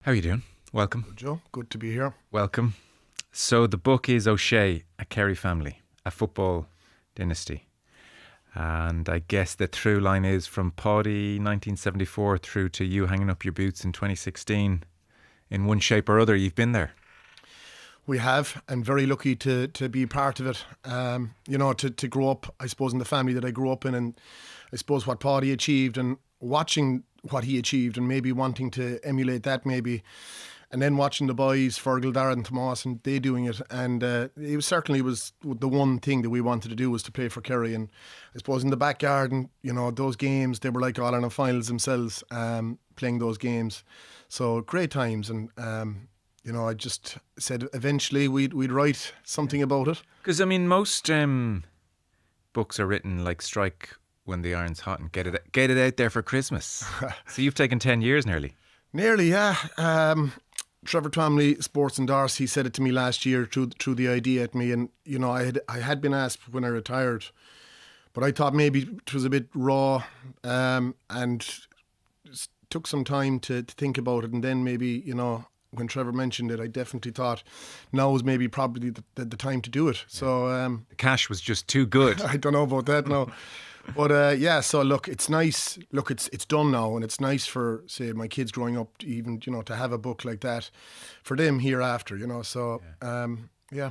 How are you doing? Welcome. Good, Joe. Good to be here. Welcome. So the book is Ó Sé, a Kerry family, a football dynasty. And I guess the through line is from Páidi 1974 through to you hanging up your boots in 2016. In one shape or other, you've been there. We have, and very lucky to be part of it. To grow up, I suppose, in the family that I grew up in, and I suppose what Páidi achieved, and watching what he achieved, and maybe wanting to emulate that, maybe, and then watching the boys, Fergal, Darragh and Tomás, and they doing it, and it was certainly was the one thing that we wanted to do was to play for Kerry, and I suppose in the back garden, those games, they were like All Ireland finals themselves, playing those games, so great times, and I just said eventually we'd write something about it. Because, most books are written like strike when the iron's hot and get it out there for Christmas. So you've taken 10 years nearly. Nearly, yeah. Trevor Twamley, Sports and Darce, he said it to me last year, threw the idea at me, and I had been asked when I retired, but I thought maybe it was a bit raw, and took some time to think about it, and then maybe when Trevor mentioned it, I definitely thought now was maybe probably the time to do it. Yeah. So the cash was just too good. I don't know about that now. But so look, it's nice. Look, it's done now, and it's nice for, say, my kids growing up, even to have a book like that for them hereafter. So yeah.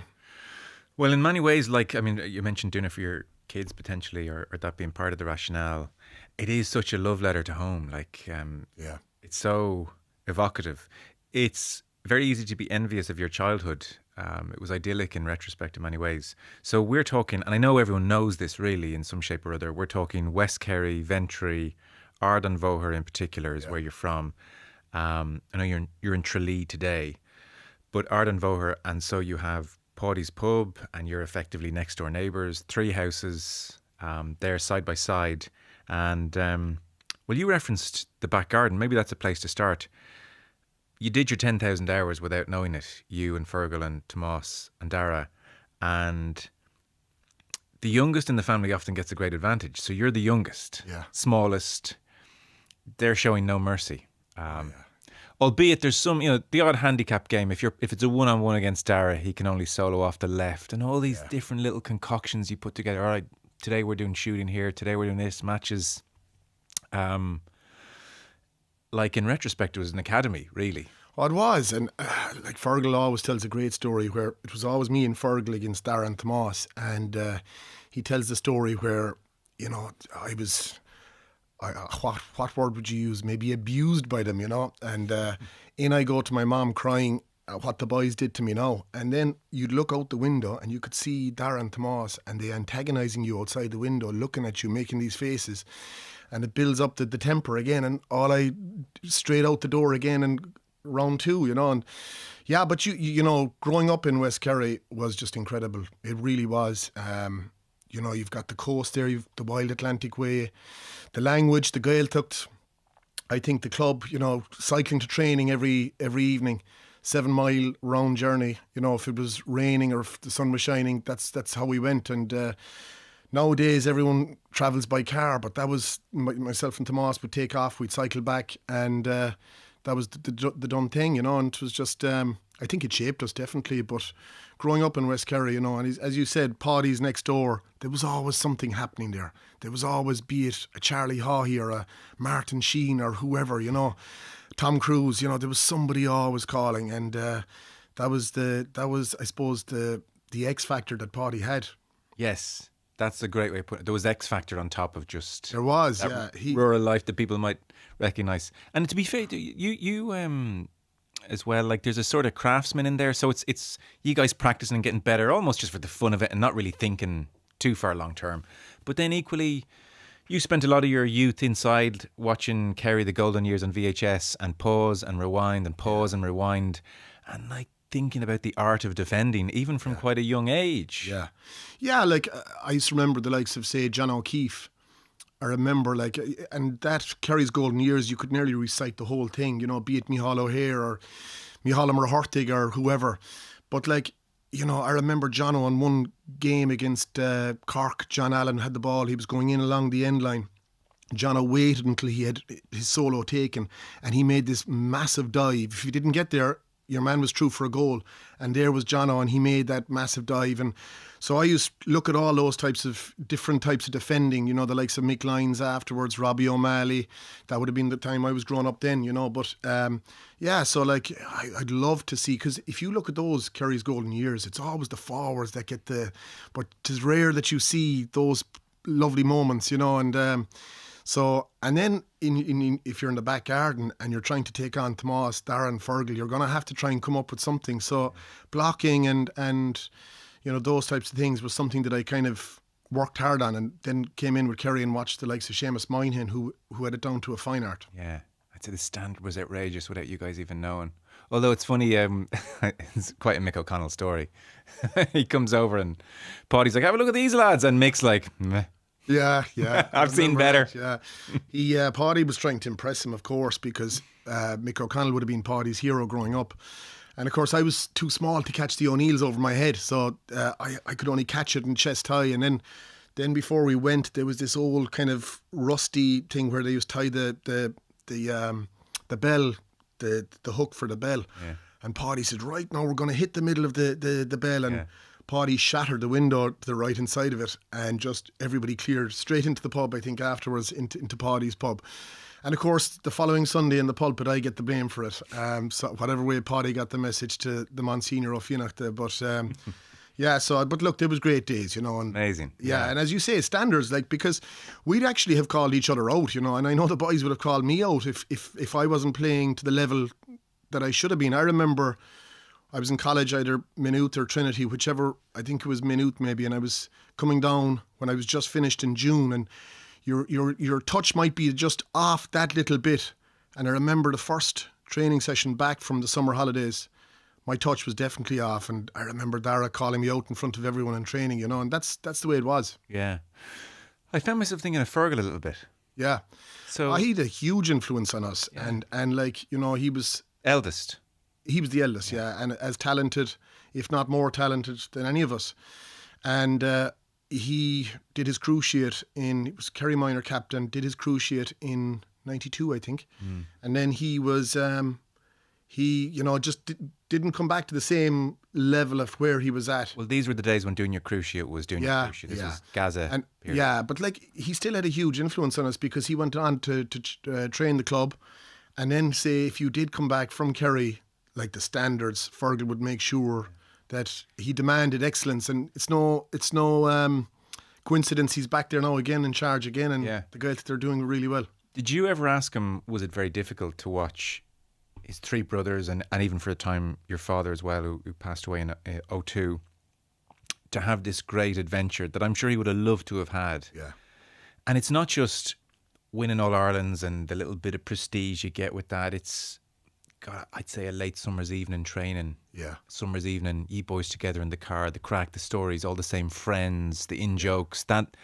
Well, in many ways, you mentioned doing it for your kids potentially, or that being part of the rationale. It is such a love letter to home. It's so evocative. It's very easy to be envious of your childhood. It was idyllic in retrospect in many ways. So we're talking, and I know everyone knows this really in some shape or other, we're talking West Kerry, Ventry, Ardon Voher in particular is where you're from. I know you're in Tralee today, but Ardon Voher, and so you have Páidi's pub, and you're effectively next door neighbours, 3 houses there side by side. And you referenced the back garden. Maybe that's a place to start. You did your 10,000 hours without knowing it, you and Fergal and Tomás and Darragh, and the youngest in the family often gets a great advantage. So you're the youngest, smallest. They're showing no mercy. Albeit there's some, the odd handicap game. If it's a one-on-one against Darragh, he can only solo off the left, and all these different little concoctions you put together. All right, today we're doing shooting here. Today we're doing this matches. In retrospect, it was an academy, really. Well, it was, and Fergal always tells a great story where it was always me and Fergal against Darragh and Tomás, and he tells the story where I was, what word would you use? Maybe abused by them, and in I go to my mum crying at what the boys did to me now, and then you'd look out the window and you could see Darragh and Tomás, and they antagonising you outside the window, looking at you, making these faces. And it builds up the temper again, and I straight out the door again, and round 2, and but growing up in West Kerry was just incredible. It really was. You've got the coast there, you've the Wild Atlantic Way, the language, the Gaeltacht. I think the club, cycling to training every evening, 7-mile round journey. If it was raining or if the sun was shining, that's how we went. And nowadays, everyone travels by car, but that was myself and Tomás would take off, we'd cycle back, and that was the done thing, and it was just, I think it shaped us definitely. But growing up in West Kerry, and as you said, Páidi's next door, there was always something happening there. There was always, be it a Charlie Haughey or a Martin Sheen or whoever, Tom Cruise, there was somebody always calling, and that was I suppose the X factor that Páidi had. Yes. That's a great way of putting it. There was X factor on top of just there was rural life that people might recognise. And to be fair, you as well, there's a sort of craftsman in there. So it's you guys practicing and getting better, almost just for the fun of it, and not really thinking too far long term. But then equally, you spent a lot of your youth inside watching Kerry the Golden Years on VHS, and pause and rewind and pause and rewind, and thinking about the art of defending, even from quite a young age. Yeah, I used to remember the likes of, say, John O'Keefe. I remember, and that Kerry's Golden Years, you could nearly recite the whole thing, be it Micheál O'Hare or Micheál Murhortig or whoever. But, I remember John on one game against Cork. John Allen had the ball. He was going in along the end line. Jono waited until he had his solo taken, and he made this massive dive. If he didn't get there, your man was through for a goal. And there was Jono, and he made that massive dive. And so I used to look at all those different types of defending, you know, the likes of Mick Lyons afterwards, Robbie O'Malley. That would have been the time I was growing up then, you know. But yeah, so like I'd love to see, because if you look at those Kerry's golden years, it's always the forwards that get but it's rare that you see those lovely moments, you know. And so, and then if you're in the back garden and you're trying to take on Tomás, Darragh and Fergal, you're going to have to try and come up with something. So blocking and you know, those types of things was something that I kind of worked hard on, and then came in with Kerry and watched the likes of Seamus Moynihan, who had it down to a fine art. Yeah, I'd say the standard was outrageous without you guys even knowing. Although it's funny, it's quite a Mick O'Connell story. He comes over and Páidi's like, have a look at these lads, and Mick's like, meh. Yeah. I've seen better. That, yeah. Páidi was trying to impress him, of course, because Mick O'Connell would have been Páidi's hero growing up. And of course, I was too small to catch the O'Neills over my head, so I could only catch it in chest high. And then before we went, there was this old kind of rusty thing where they used to tie the bell, the hook for the bell. Yeah. And Páidi said, right now we're going to hit the middle of the bell, and Páidi shattered the window to the right hand side of it, and just everybody cleared straight into the pub, I think afterwards, into Páidi's pub. And of course, the following Sunday in the pulpit, I get the blame for it. So whatever way Páidi got the message to the Monsignor of Fianachta. But yeah, but look, there was great days, you know. And, amazing. Yeah, and as you say, standards, like, because we'd actually have called each other out, you know, and I know the boys would have called me out if I wasn't playing to the level that I should have been. I remember I was in college, either Maynooth or Trinity, whichever, I think it was Maynooth maybe, and I was coming down when I was just finished in June, and your touch might be just off that little bit. And I remember the first training session back from the summer holidays, my touch was definitely off, and I remember Darragh calling me out in front of everyone in training, you know, and that's the way it was. Yeah. I found myself thinking of Fergal a little bit. Yeah. So he had a huge influence on us, and like, you know, he was eldest. He was the eldest, and as talented, if not more talented than any of us. And he did his cruciate he was Kerry minor captain, did his cruciate in 92, I think. And then he was, you know, just didn't come back to the same level of where he was at. Well, these were the days when doing your cruciate was doing your cruciate. This was Gaza. And, but like, he still had a huge influence on us, because he went on to train the club. And then, say, if you did come back from Kerry, like the standards, Fergal would make sure that he demanded excellence, and it's no coincidence he's back there now again, in charge again, and the guys that they're doing really well. Did you ever ask him, was it very difficult to watch his three brothers, and even for a time your father as well, who passed away in 2002, to have this great adventure that I'm sure he would have loved to have had? Yeah. And it's not just winning All-Irelands and the little bit of prestige you get with that. It's, God, I'd say a late summer's evening training. Yeah. Summer's evening, you boys together in the car, the crack, the stories, all the same friends, the in-jokes, that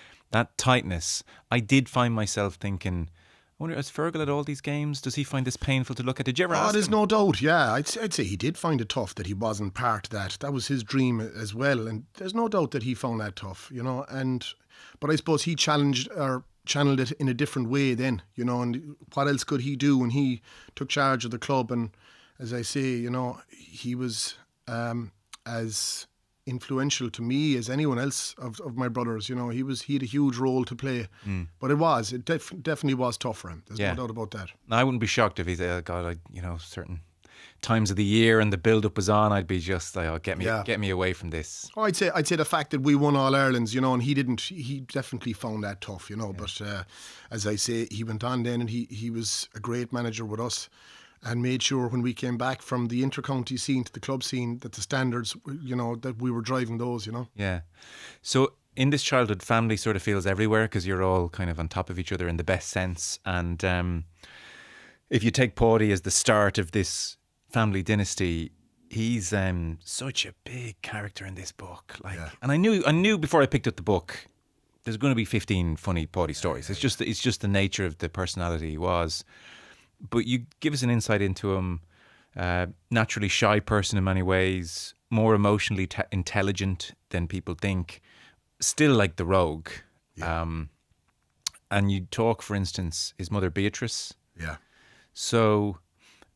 tightness. I did find myself thinking, I wonder, is Fergal at all these games? Does he find this painful to look at? Did you ever ask there's him? No doubt, yeah. I'd say he did find it tough that he wasn't part of that. That was his dream as well. And there's no doubt that he found that tough, you know. But I suppose he challenged or channeled it in a different way then, you know, and what else could he do when he took charge of the club? And as I say, you know, he was as influential to me as anyone else of my brothers, you know. He had a huge role to play, but it definitely was tough for him. There's no doubt about that. I wouldn't be shocked if he's certain times of the year and the build-up was on, I'd be just like, get me away from this. Oh, I'd say the fact that we won All Irelands, you know, and he definitely found that tough, you know. But as I say, he went on then, and he was a great manager with us, and made sure when we came back from the inter-county scene to the club scene that the standards, you know, that we were driving those, you know. Yeah. So in this childhood, family sort of feels everywhere, because you're all kind of on top of each other in the best sense. And if you take Páidi as the start of this family dynasty, he's such a big character in this book. And I knew before I picked up the book, there's going to be 15 funny Páidi stories. It's just the nature of the personality he was. But you give us an insight into him. Naturally shy person in many ways, more emotionally intelligent than people think. Still like the rogue. Yeah. and you talk, for instance, his mother Beatrice. Yeah. So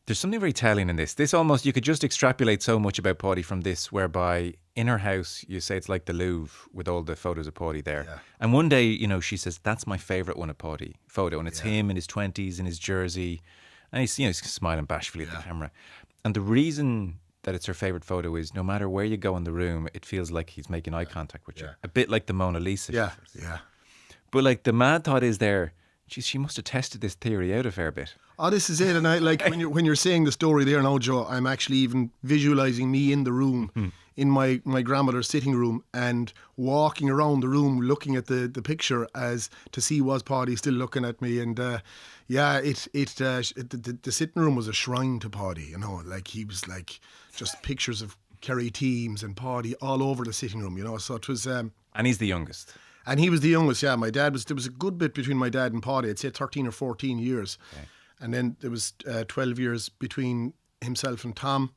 there's something very telling in this. This almost, you could just extrapolate so much about Páidí from this, whereby in her house, you say it's like the Louvre with all the photos of Páidí there. Yeah. And one day, you know, she says, that's my favourite one of Páidí photo. And it's him in his 20s in his jersey. And he's, you know, he's smiling bashfully at the camera. And the reason that it's her favourite photo is no matter where you go in the room, it feels like he's making eye contact with you. A bit like the Mona Lisa. Yeah, yeah. But like the mad thought is there, geez, she must have tested this theory out a fair bit. Oh, this is it. And I like when you're saying the story there now, Joe, I'm actually even visualising me in the room, in my grandmother's sitting room, and walking around the room looking at the picture as to see was Páidí still looking at me. And the sitting room was a shrine to Páidí, you know, like he was like just pictures of Kerry teams and Páidí all over the sitting room, you know. So it was. And he's the youngest. And he was the youngest, yeah. There was a good bit between my dad and Páidí. I'd say 13 or 14 years. Okay. And then there was 12 years between himself and Tom.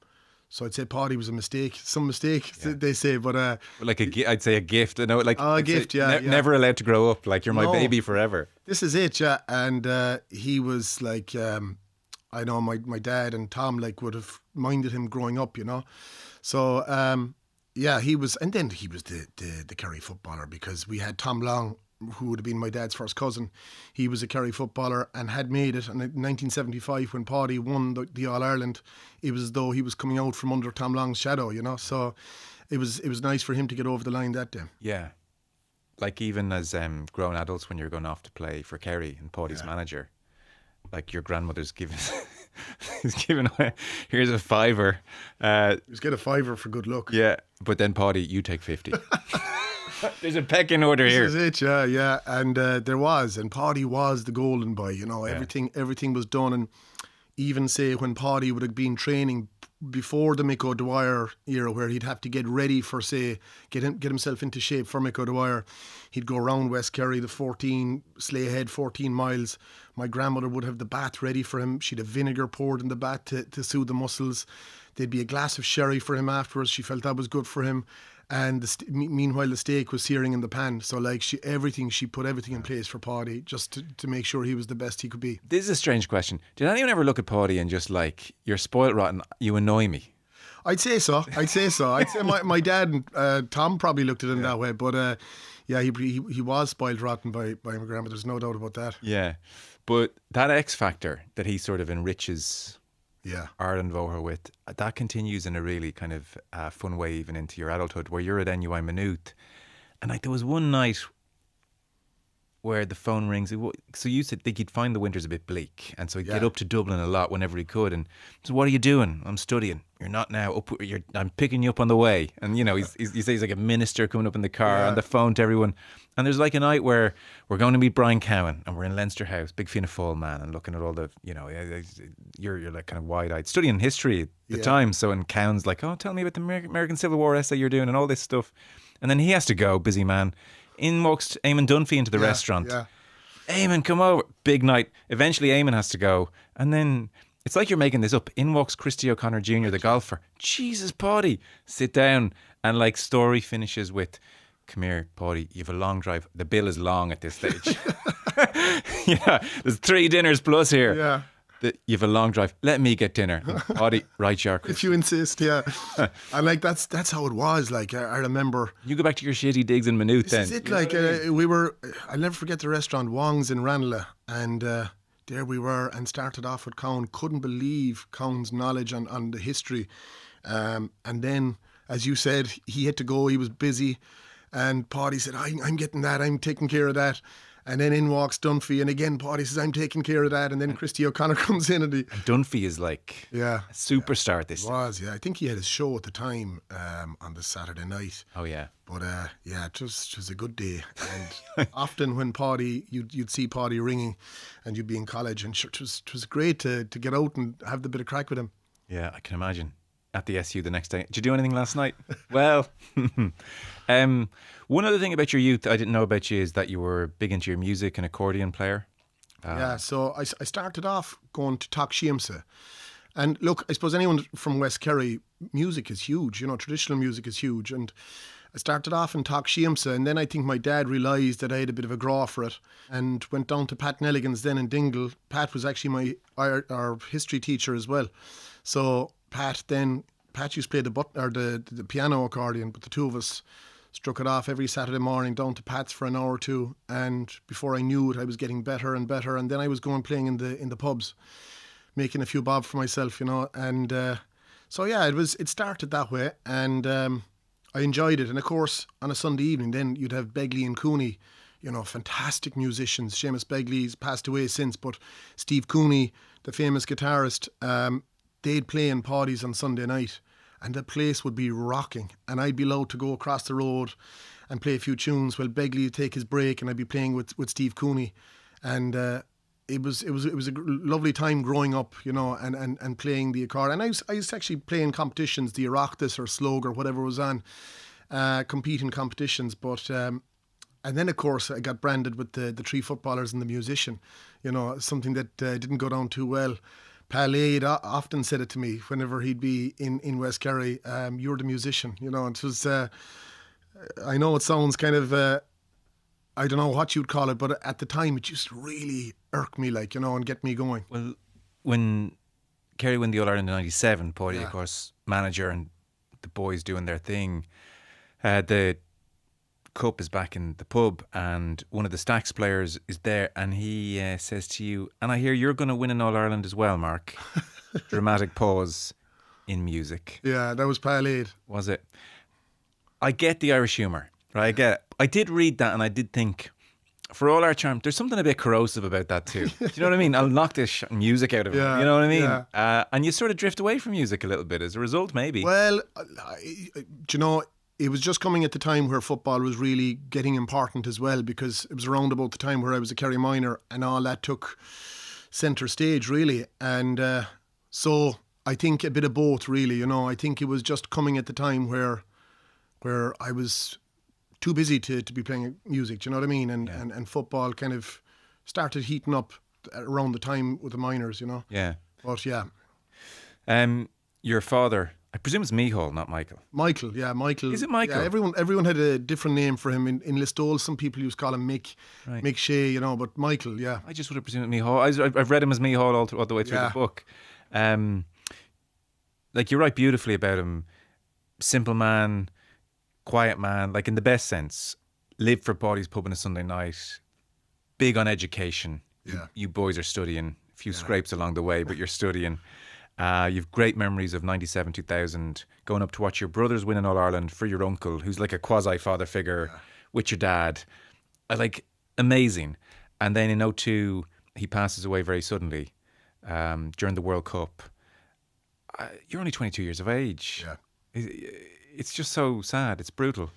So I'd say Páidí was a mistake. Some mistake, they say. But like I'd say a gift. You know, like a gift, yeah, never allowed to grow up. Like, you're my baby forever. This is it, yeah. And he was like, I know my dad and Tom like would have minded him growing up, you know. So yeah, he was, and then he was the Kerry footballer, because we had Tom Long, who would have been my dad's first cousin. He was a Kerry footballer and had made it. And in 1975, when Páidí won the All-Ireland, it was as though he was coming out from under Tom Long's shadow, you know. So it was nice for him to get over the line that day. Yeah. Like even as grown adults, when you're going off to play for Kerry and Páidí's manager, like your grandmother's giving... he's giving away, here's a fiver. He's get a fiver for good luck. Yeah, but then Páidí, you take 50. There's a pecking order here. This is it, yeah. And there was, and Páidí was the golden boy, you know. Everything was done. And even say when Páidí would have been training before the Mick O'Dwyer era, where he'd have to get ready for, say, get himself into shape for Mick O'Dwyer, he'd go around West Kerry, the 14 miles. My grandmother would have the bath ready for him. She'd have vinegar poured in the bath to soothe the muscles. There'd be a glass of sherry for him afterwards. She felt that was good for him. And meanwhile, the steak was searing in the pan. So like she put everything in place for Páidí, just to make sure he was the best he could be. This is a strange question. Did anyone ever look at Páidí and just like, you're spoiled rotten, you annoy me? I'd say so. I'd say my dad and Tom probably looked at him that way. But yeah, he was spoiled rotten by my grandma. There's no doubt about that. Yeah. But that X factor that he sort of enriches Ireland Vóhar with, that continues in a really kind of fun way even into your adulthood, where you're at NUI Maynooth. And like there was one night where the phone rings. So you said he'd find the winters a bit bleak, and so he'd get up to Dublin a lot whenever he could. And so, what are you doing? I'm studying. You're not now. I'm picking you up on the way. And you know, you say he's like a minister coming up in the car on the phone to everyone. And there's like a night where we're going to meet Brian Cowan, and we're in Leinster House, big Fianna Fáil man, and looking at all the, you know, you're like kind of wide-eyed, studying history at the time. So, and Cowan's like, oh, tell me about the American Civil War essay you're doing and all this stuff. And then he has to go, busy man. In walks Eamon Dunphy into the restaurant. Yeah. Eamon, come over. Big night. Eventually Eamon has to go. And then it's like you're making this up. In walks Christy O'Connor Jr., the golfer. Jesus, Páidí. Sit down. And like story finishes with, come here, Páidí, you have a long drive. The bill is long at this stage. Yeah, there's 3 dinners plus here. Yeah. You have a long drive. Let me get dinner. Páidí, right, York. If you insist, yeah. And like that's how it was. Like I remember. You go back to your shitty digs in Maynooth then. Is it like we were? I'll never forget the restaurant Wong's in Ranelagh, and there we were, and started off with Cowan. Couldn't believe Cowan's knowledge on the history, and then, as you said, he had to go. He was busy, and Páidí said, "I'm getting that. I'm taking care of that." And then in walks Dunphy, and again Páidí says, I'm taking care of that. And then Christy O'Connor comes in, and Dunphy is like a superstar at this. He was, yeah. I think he had his show at the time on the Saturday night. Oh yeah. But yeah, it was a good day. And often when Páidí, you'd see Páidí ringing, and you'd be in college, and it was great to get out and have the bit of crack with him. Yeah, I can imagine. At the SU the next day. Did you do anything last night? Well, one other thing about your youth I didn't know about you is that you were big into your music, and accordion player. Yeah, so I started off going to Talk Shiamsa. And look, I suppose anyone from West Kerry, music is huge, you know, traditional music is huge. And I started off in Takshiamsa, and then I think my dad realised that I had a bit of a graw for it and went down to Pat Nelligan's then in Dingle. Pat was actually our history teacher as well. So Pat used to play the piano accordion, but the two of us struck it off every Saturday morning down to Pat's for an hour or two, and before I knew it I was getting better and better, and then I was going playing in the pubs, making a few bob for myself, and so yeah, it started that way, and I enjoyed it. And of course, on a Sunday evening, then you'd have Begley and Cooney, fantastic musicians. Seamus Begley's passed away since, but Steve Cooney, the famous guitarist, they'd play in Páidís on Sunday night, and the place would be rocking. And I'd be allowed to go across the road and play a few tunes while Begley would take his break, and I'd be playing with Steve Cooney. And it was a lovely time growing up, and playing the accordion. And I used to actually play in competitions, the Oireachtas or Slog or whatever was on, compete in competitions. But and then of course I got branded with the three footballers and the musician, something that didn't go down too well. Páidi often said it to me whenever he'd be in West Kerry. You're the musician, It was. I know it sounds kind of. I don't know what you'd call it, but at the time it just really irked me, and get me going. Well, when Kerry won the All-Ireland in 97, Páidi, of course, manager, and the boys doing their thing, the cup is back in the pub, and one of the Stacks players is there, and he says to you, and I hear you're going to win an All-Ireland as well, Mark. Dramatic pause in music. Yeah, that was Páidi. Was it? I get the Irish humour. Right, I did read that, and I did think, for all our charm, there's something a bit corrosive about that too. Do you know what I mean? I'll knock this music out of it. You know what I mean? Yeah. And you sort of drift away from music a little bit as a result, maybe. Well, it was just coming at the time where football was really getting important as well, because it was around about the time where I was a Kerry minor, and all that took centre stage really. And so I think a bit of both really. I think it was just coming at the time where I was too busy to be playing music, do you know what I mean? And football kind of started heating up around the time with the minors, Yeah. But yeah. Your father, I presume it's Micheál, not Michael. Michael. Is it Michael? Yeah, everyone had a different name for him. In Listowel, some people used to call him Mick, right. Mick Shea, but Michael, yeah. I just would have presumed Micheál. I've read him as Micheál all the way through the book. You're right beautifully about him. Simple man, quiet man, in the best sense. Lived for Páidí's pub on a Sunday night. Big on education. Yeah. You boys are studying. A few scrapes along the way, but you're studying. You've great memories of 97, 2000, going up to watch your brothers win in All-Ireland for your uncle, who's like a quasi-father figure with your dad. Amazing. And then in 2002, he passes away very suddenly during the World Cup. You're only 22 years of age. Yeah. It's just so sad. It's brutal.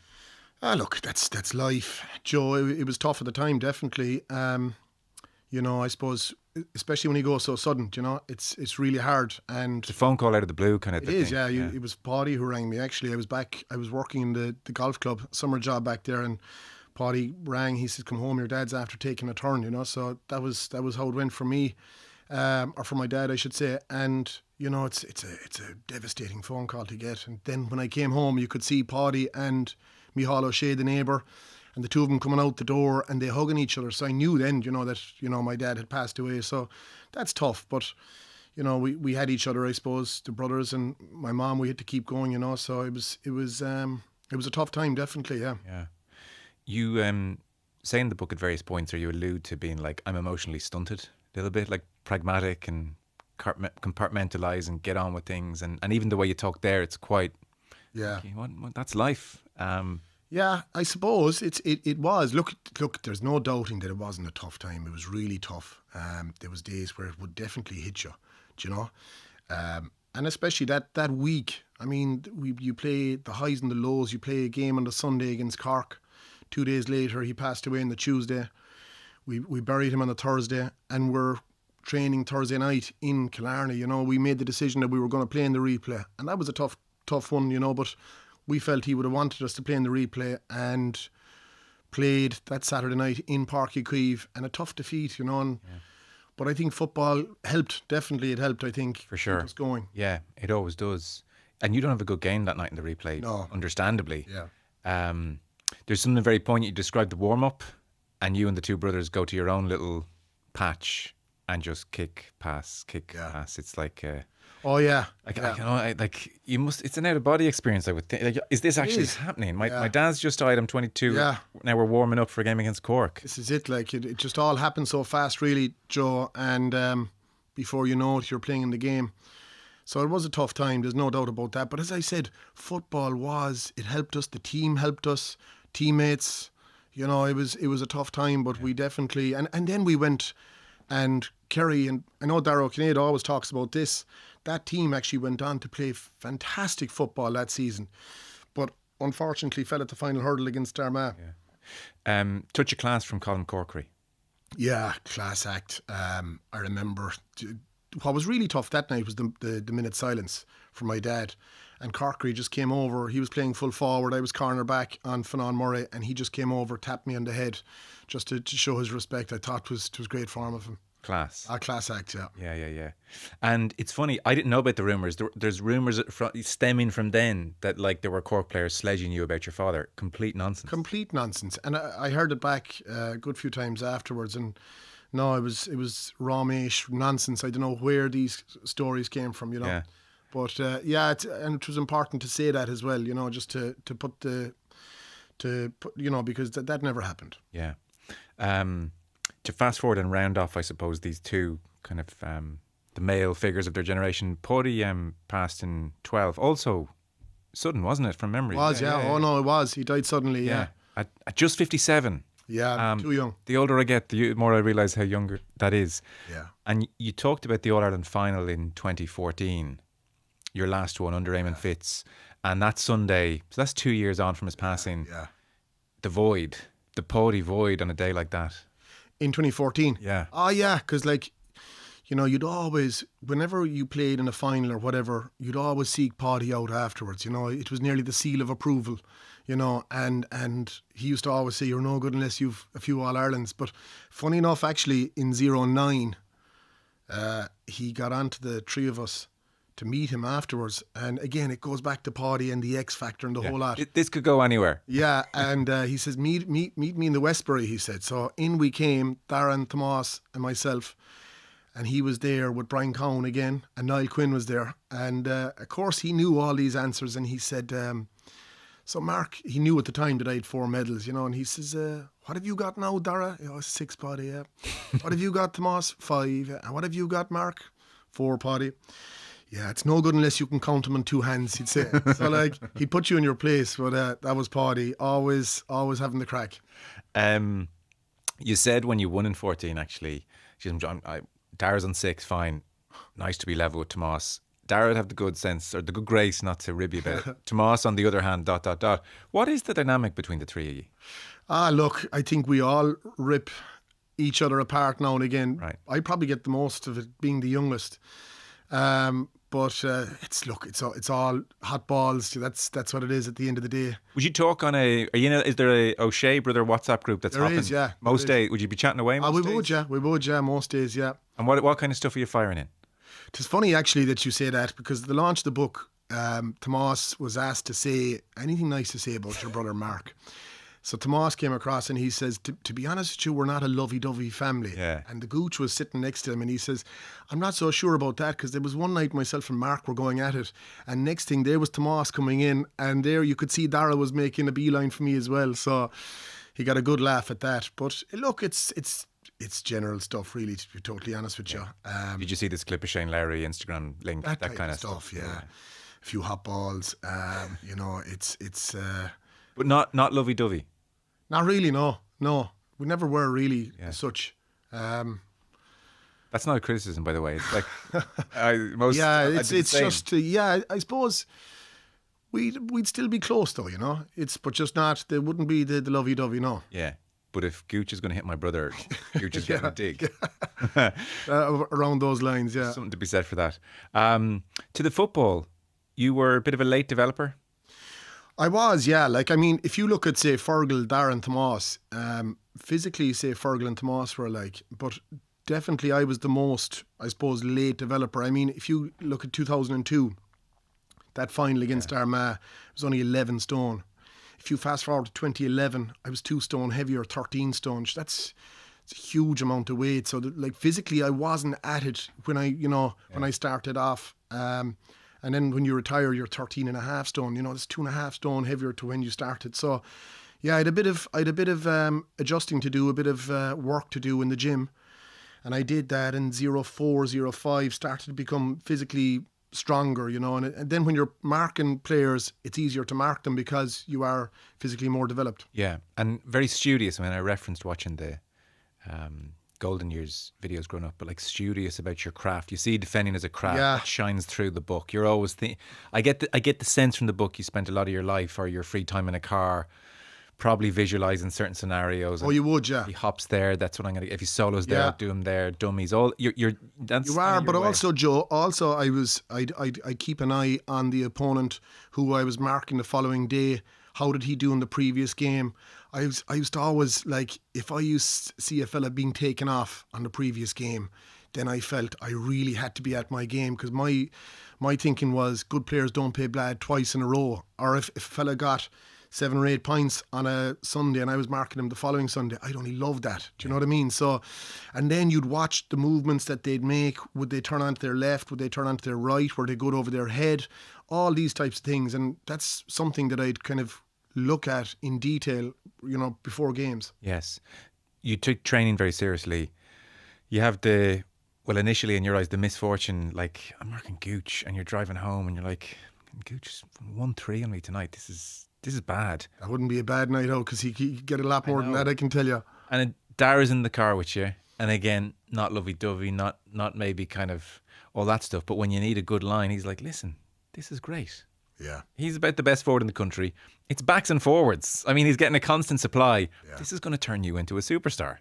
Look, that's life, Joe. It was tough at the time, definitely. I suppose, especially when you go so sudden, it's really hard. And it's a phone call out of the blue kind of thing. It is, yeah. It was Potty who rang me, actually. I was working in the golf club, summer job back there, and Potty rang. He said, come home, your dad's after taking a turn, so that was how it went for me, or for my dad, I should say. And it's a devastating phone call to get. And then when I came home, you could see Páidi and Marc Ó Sé, the neighbour, and the two of them coming out the door, and they hugging each other. So I knew then, that my dad had passed away. So that's tough. But we had each other, I suppose, the brothers, and my mom. We had to keep going, So it was a tough time, definitely. Yeah. Yeah. You say in the book at various points, or you allude to being I'm emotionally stunted a little bit, pragmatic and compartmentalise and get on with things, and even the way you talk there, it's quite that's life. Yeah, I suppose it was. Look, there's no doubting that it wasn't a tough time. It was really tough. There was days where it would definitely hit you, and especially that week. I mean, you play the highs and the lows. You play a game on the Sunday against Cork. 2 days later, he passed away on the Tuesday. We buried him on the Thursday, and we're training Thursday night in Killarney. We made the decision that we were going to play in the replay, and that was a tough one, but we felt he would have wanted us to play in the replay, and played that Saturday night in Páirc Uí Chaoimh, and a tough defeat, But I think football helped. Definitely it helped, I think. For sure. Keep us going. Yeah, it always does. And you don't have a good game that night in the replay. No. Understandably. Yeah. There's something very poignant. You described the warm up, and you and the two brothers go to your own little patch and just kick, pass. It's like. Oh yeah, You must. It's an out of body experience, I would think. Like, is this actually happening? My dad's just died. I'm 22. Yeah. Now we're warming up for a game against Cork. This is it. Like it just all happened so fast, really, Joe. And before you know it, you're playing in the game. So it was a tough time. There's no doubt about that. But as I said, it helped us. The team helped us. Teammates. You know, it was a tough time, but we definitely and then we went and Kerry, and I know Darragh Kinnaid always talks about this. That team actually went on to play fantastic football that season, but unfortunately fell at the final hurdle against Armagh. Yeah. Touch of class from Colin Corkery. Yeah, class act. I remember what was really tough that night was the minute silence from my dad. And Corkery just came over. He was playing full forward. I was corner back on Fanon Murray, and he just came over, tapped me on the head, just to show his respect. I thought it was great form of him. Class. Class act, yeah. Yeah. And it's funny, I didn't know about the rumours. There's rumours stemming from then that like there were Cork players sledging you about your father. Complete nonsense. Complete nonsense. And I heard it back a good few times afterwards, and no, it was raw-ish nonsense. I don't know where these stories came from, you know. Yeah. But and it was important to say that as well, you know, just to put you know, because that never happened. Yeah. To fast forward and round off, I suppose, these two kind of the male figures of their generation. Páidi passed in 12. Also sudden, wasn't it, from memory? It was, yeah. Oh no, it was. He died suddenly, yeah. At just 57. Yeah, too young. The older I get, the more I realise how younger that is. Yeah. And you talked about the All-Ireland final in 2014, your last one under Eamon Fitz. And that Sunday, so that's 2 years on from his passing. Yeah. The void, the Páidi void on a day like that. In 2014? Yeah. Oh, yeah, because, like, you know, you'd always, whenever you played in a final or whatever, you'd always seek Páidi out afterwards, you know. It was nearly the seal of approval, you know, and he used to always say, you're no good unless you've a few All-Irelands. But funny enough, actually, in 09, he got onto the three of us to meet him afterwards. And again, it goes back to Páidi and the X factor and the whole lot. This could go anywhere. Yeah, and he says, meet me in the Westbury, he said. So in we came, Darragh and Tomás and myself, and he was there with Brian Cowan again, and Niall Quinn was there. And of course, he knew all these answers, and he said, so Mark, he knew at the time that I had 4 medals, you know, and he says, what have you got now, Darragh? You know, 6, Páidi, yeah. What have you got, Tomás? 5. Yeah. And what have you got, Mark? 4, Páidi. Yeah, it's no good unless you can count them on 2 hands, he'd say. So, like, he'd put you in your place, but that was Páidi, always having the crack. You said when you won in 14, actually, Darragh's on 6, fine, nice to be level with Tomás. Darragh would have the good sense, or the good grace not to rib you about it. Tomás, on the other hand, ... What is the dynamic between the three of you? Look, I think we all rip each other apart now and again. Right. I probably get the most of it, being the youngest. But it's all hot balls. That's what it is at the end of the day. Would you talk on is there a O'Shea brother WhatsApp group that's there hopping? Is, yeah. Most days, would you be chatting away most days? We would, most days, yeah. And what kind of stuff are you firing in? It's funny actually that you say that, because the launch of the book, Tomás was asked to say anything nice to say about your brother Marc. So Tomás came across and he says, to be honest with you, we're not a lovey-dovey family. Yeah. And the Gooch was sitting next to him and he says, I'm not so sure about that, because there was one night myself and Marc were going at it, and next thing there was Tomás coming in, and there you could see Darragh was making a beeline for me as well. So he got a good laugh at that. But look, it's general stuff, really, to be totally honest with you. Did you see this clip of Shane Lowry Instagram link? That kind of stuff, yeah. A few hot balls, you know, it's but not lovey-dovey. Not really, no. We never were really as such. That's not a criticism, by the way. It's like it's just I suppose we'd still be close though, you know. But just not. There wouldn't be the lovey-dovey, no. Yeah, but if Gooch is going to hit my brother, Gooch is getting a dig. Around those lines, yeah. Something to be said for that. To the football, you were a bit of a late developer. I was, yeah. Like, I mean, if you look at, say, Fergal, Darragh and Tomás, physically, say, Fergal and Tomás were like, but definitely I was the most, I suppose, late developer. I mean, if you look at 2002, that final against Armagh, it was only 11 stone. if you fast forward to 2011, I was 2 stone heavier, 13 stone. It's a huge amount of weight. So that, like, physically I wasn't at it when when I started off. And then when you retire, you're 13 and a half stone. It's 2.5 stone heavier to when you started. So yeah, I had a bit of adjusting to do, a bit of work to do in the gym. And I did that in 04, 05, started to become physically stronger, and then when you're marking players, it's easier to mark them because you are physically more developed. Yeah, and very studious. I mean, I referenced watching the Golden Years videos growing up, but like studious about your craft. You see defending as a craft that shines through the book. You're always I get the sense from the book you spent a lot of your life or your free time in a car probably visualising certain scenarios. Oh, you would, yeah. He hops there, that's what I'm going to... If he solos there, I'll do him there. Dummies, all... You are, but also, Joe, I keep an eye on the opponent who I was marking the following day. How did he do in the previous game? I used to always, like, if I used to see a fella being taken off on the previous game, then I felt I really had to be at my game, because my thinking was good players don't pay blood twice in a row. Or if a fella got 7 or 8 points on a Sunday and I was marking him the following Sunday, I'd only love that. Do you know what I mean? So, and then you'd watch the movements that they'd make. Would they turn onto their left? Would they turn onto their right? Were they good over their head? All these types of things. And that's something that I'd kind of look at in detail, before games. Yes. You took training very seriously. You have initially in your eyes, the misfortune, like, I'm marking Gooch and you're driving home and you're like, Gooch 1-3 on me tonight. This is bad. That wouldn't be a bad night out, because he could get a lot more than that, I can tell you. And Darragh's in the car with you, and again, not lovey-dovey, not maybe kind of all that stuff, but when you need a good line, he's like, listen, this is great. Yeah. He's about the best forward in the country. It's backs and forwards. I mean, he's getting a constant supply. Yeah. This is going to turn you into a superstar.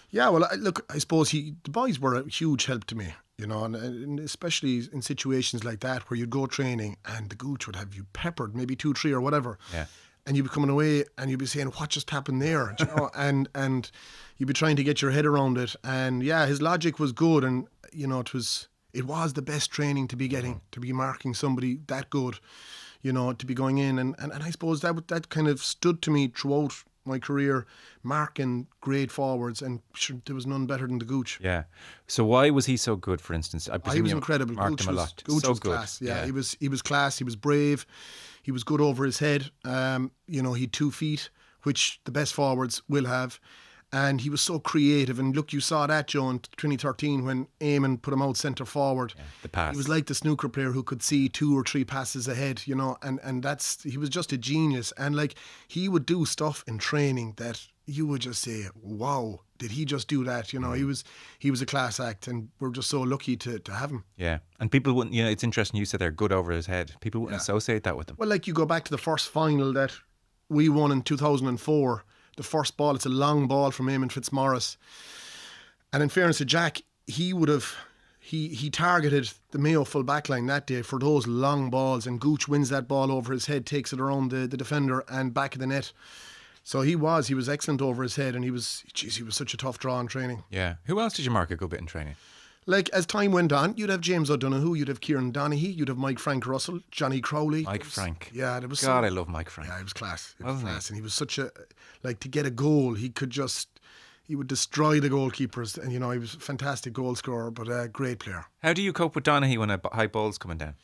Yeah, well, look, I suppose the boys were a huge help to me, and especially in situations like that where you'd go training and the Gooch would have you peppered, maybe 2-3 or whatever. Yeah. And you'd be coming away and you'd be saying, what just happened there? and you'd be trying to get your head around it. And yeah, his logic was good, and it was the best training to be getting, to be marking somebody that good, to be going in. And I suppose that kind of stood to me throughout my career, marking great forwards, and there was none better than the Gooch. Yeah. So why was he so good, for instance? He was incredible. Marked him a lot. Gooch so was good. Class. Yeah, he was class. He was brave. He was good over his head. He had 2 feet, which the best forwards will have. And he was so creative. And look, you saw that, Joe, in 2013 when Eamon put him out centre forward. Yeah, the pass. He was like the snooker player who could see 2 or 3 passes ahead, and he was just a genius. And like, he would do stuff in training that you would just say, wow, did he just do that? He was a class act, and we're just so lucky to have him. Yeah. And people wouldn't, it's interesting you said they're good over his head. People wouldn't associate that with him. Well, like, you go back to the first final that we won in 2004. The first ball, it's a long ball from Eamon Fitzmaurice. And in fairness to Jack, he targeted the Mayo full back line that day for those long balls, and Gooch wins that ball over his head, takes it around the defender and back of the net. So he was excellent over his head, and he was such a tough draw in training. Yeah. Who else did you mark a good bit in training? Like, as time went on, you'd have James O'Donoghue, you'd have Kieran Donaghy, you'd have Mike Frank Russell, Johnny Crowley. Frank. Yeah, there was... God, I love Mike Frank. Yeah, he was class. And he was such a... Like, to get a goal, he would destroy the goalkeepers. And, he was a fantastic goal scorer, but a great player. How do you cope with Donaghy when a high ball's coming down?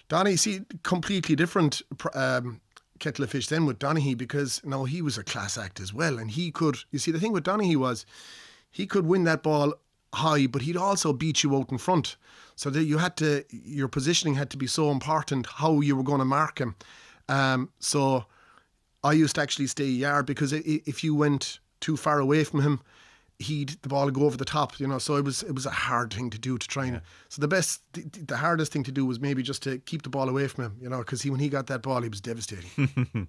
Donaghy, completely different kettle of fish then with Donaghy, because, he was a class act as well. And he could... You see, the thing with Donaghy was, he could win that ball high, but he'd also beat you out in front, so that your positioning had to be so important, how you were going to mark him. So I used to actually stay a yard, because if you went too far away from him, the ball would go over the top, so it was a hard thing to do to try and... So the hardest thing to do was maybe just to keep the ball away from him, because when he got that ball, he was devastating.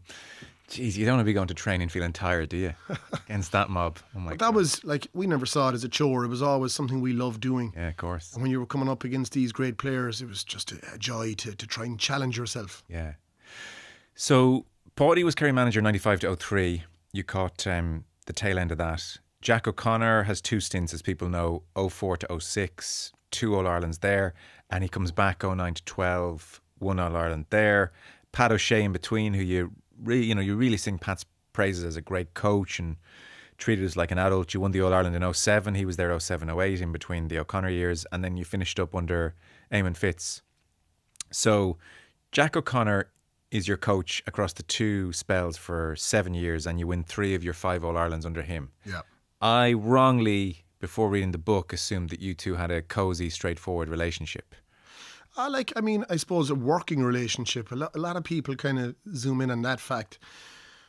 Jeez, you don't want to be going to training feeling tired, do you? Against that mob. Oh my God. That was, like, we never saw it as a chore. It was always something we loved doing. Yeah, of course. And when you were coming up against these great players, it was just a joy to try and challenge yourself. Yeah. So, Páidi was Kerry manager 95 to 03. You caught the tail end of that. Jack O'Connor has 2 stints, as people know, 04 to 06, 2 All-Irelands there. And he comes back 09 to 12, 1 All-Ireland there. Pat O'Shea in between, who you you really sing Pat's praises as a great coach and treated as like an adult. You won the All-Ireland in 07. He was there 07, 08 in between the O'Connor years. And then you finished up under Eamon Fitz. So Jack O'Connor is your coach across the 2 spells for 7 years, and you win 3 of your 5 All-Irelands under him. Yeah. I wrongly, before reading the book, assumed that you two had a cosy, straightforward relationship. I suppose a working relationship. A lot of people kind of zoom in on that fact.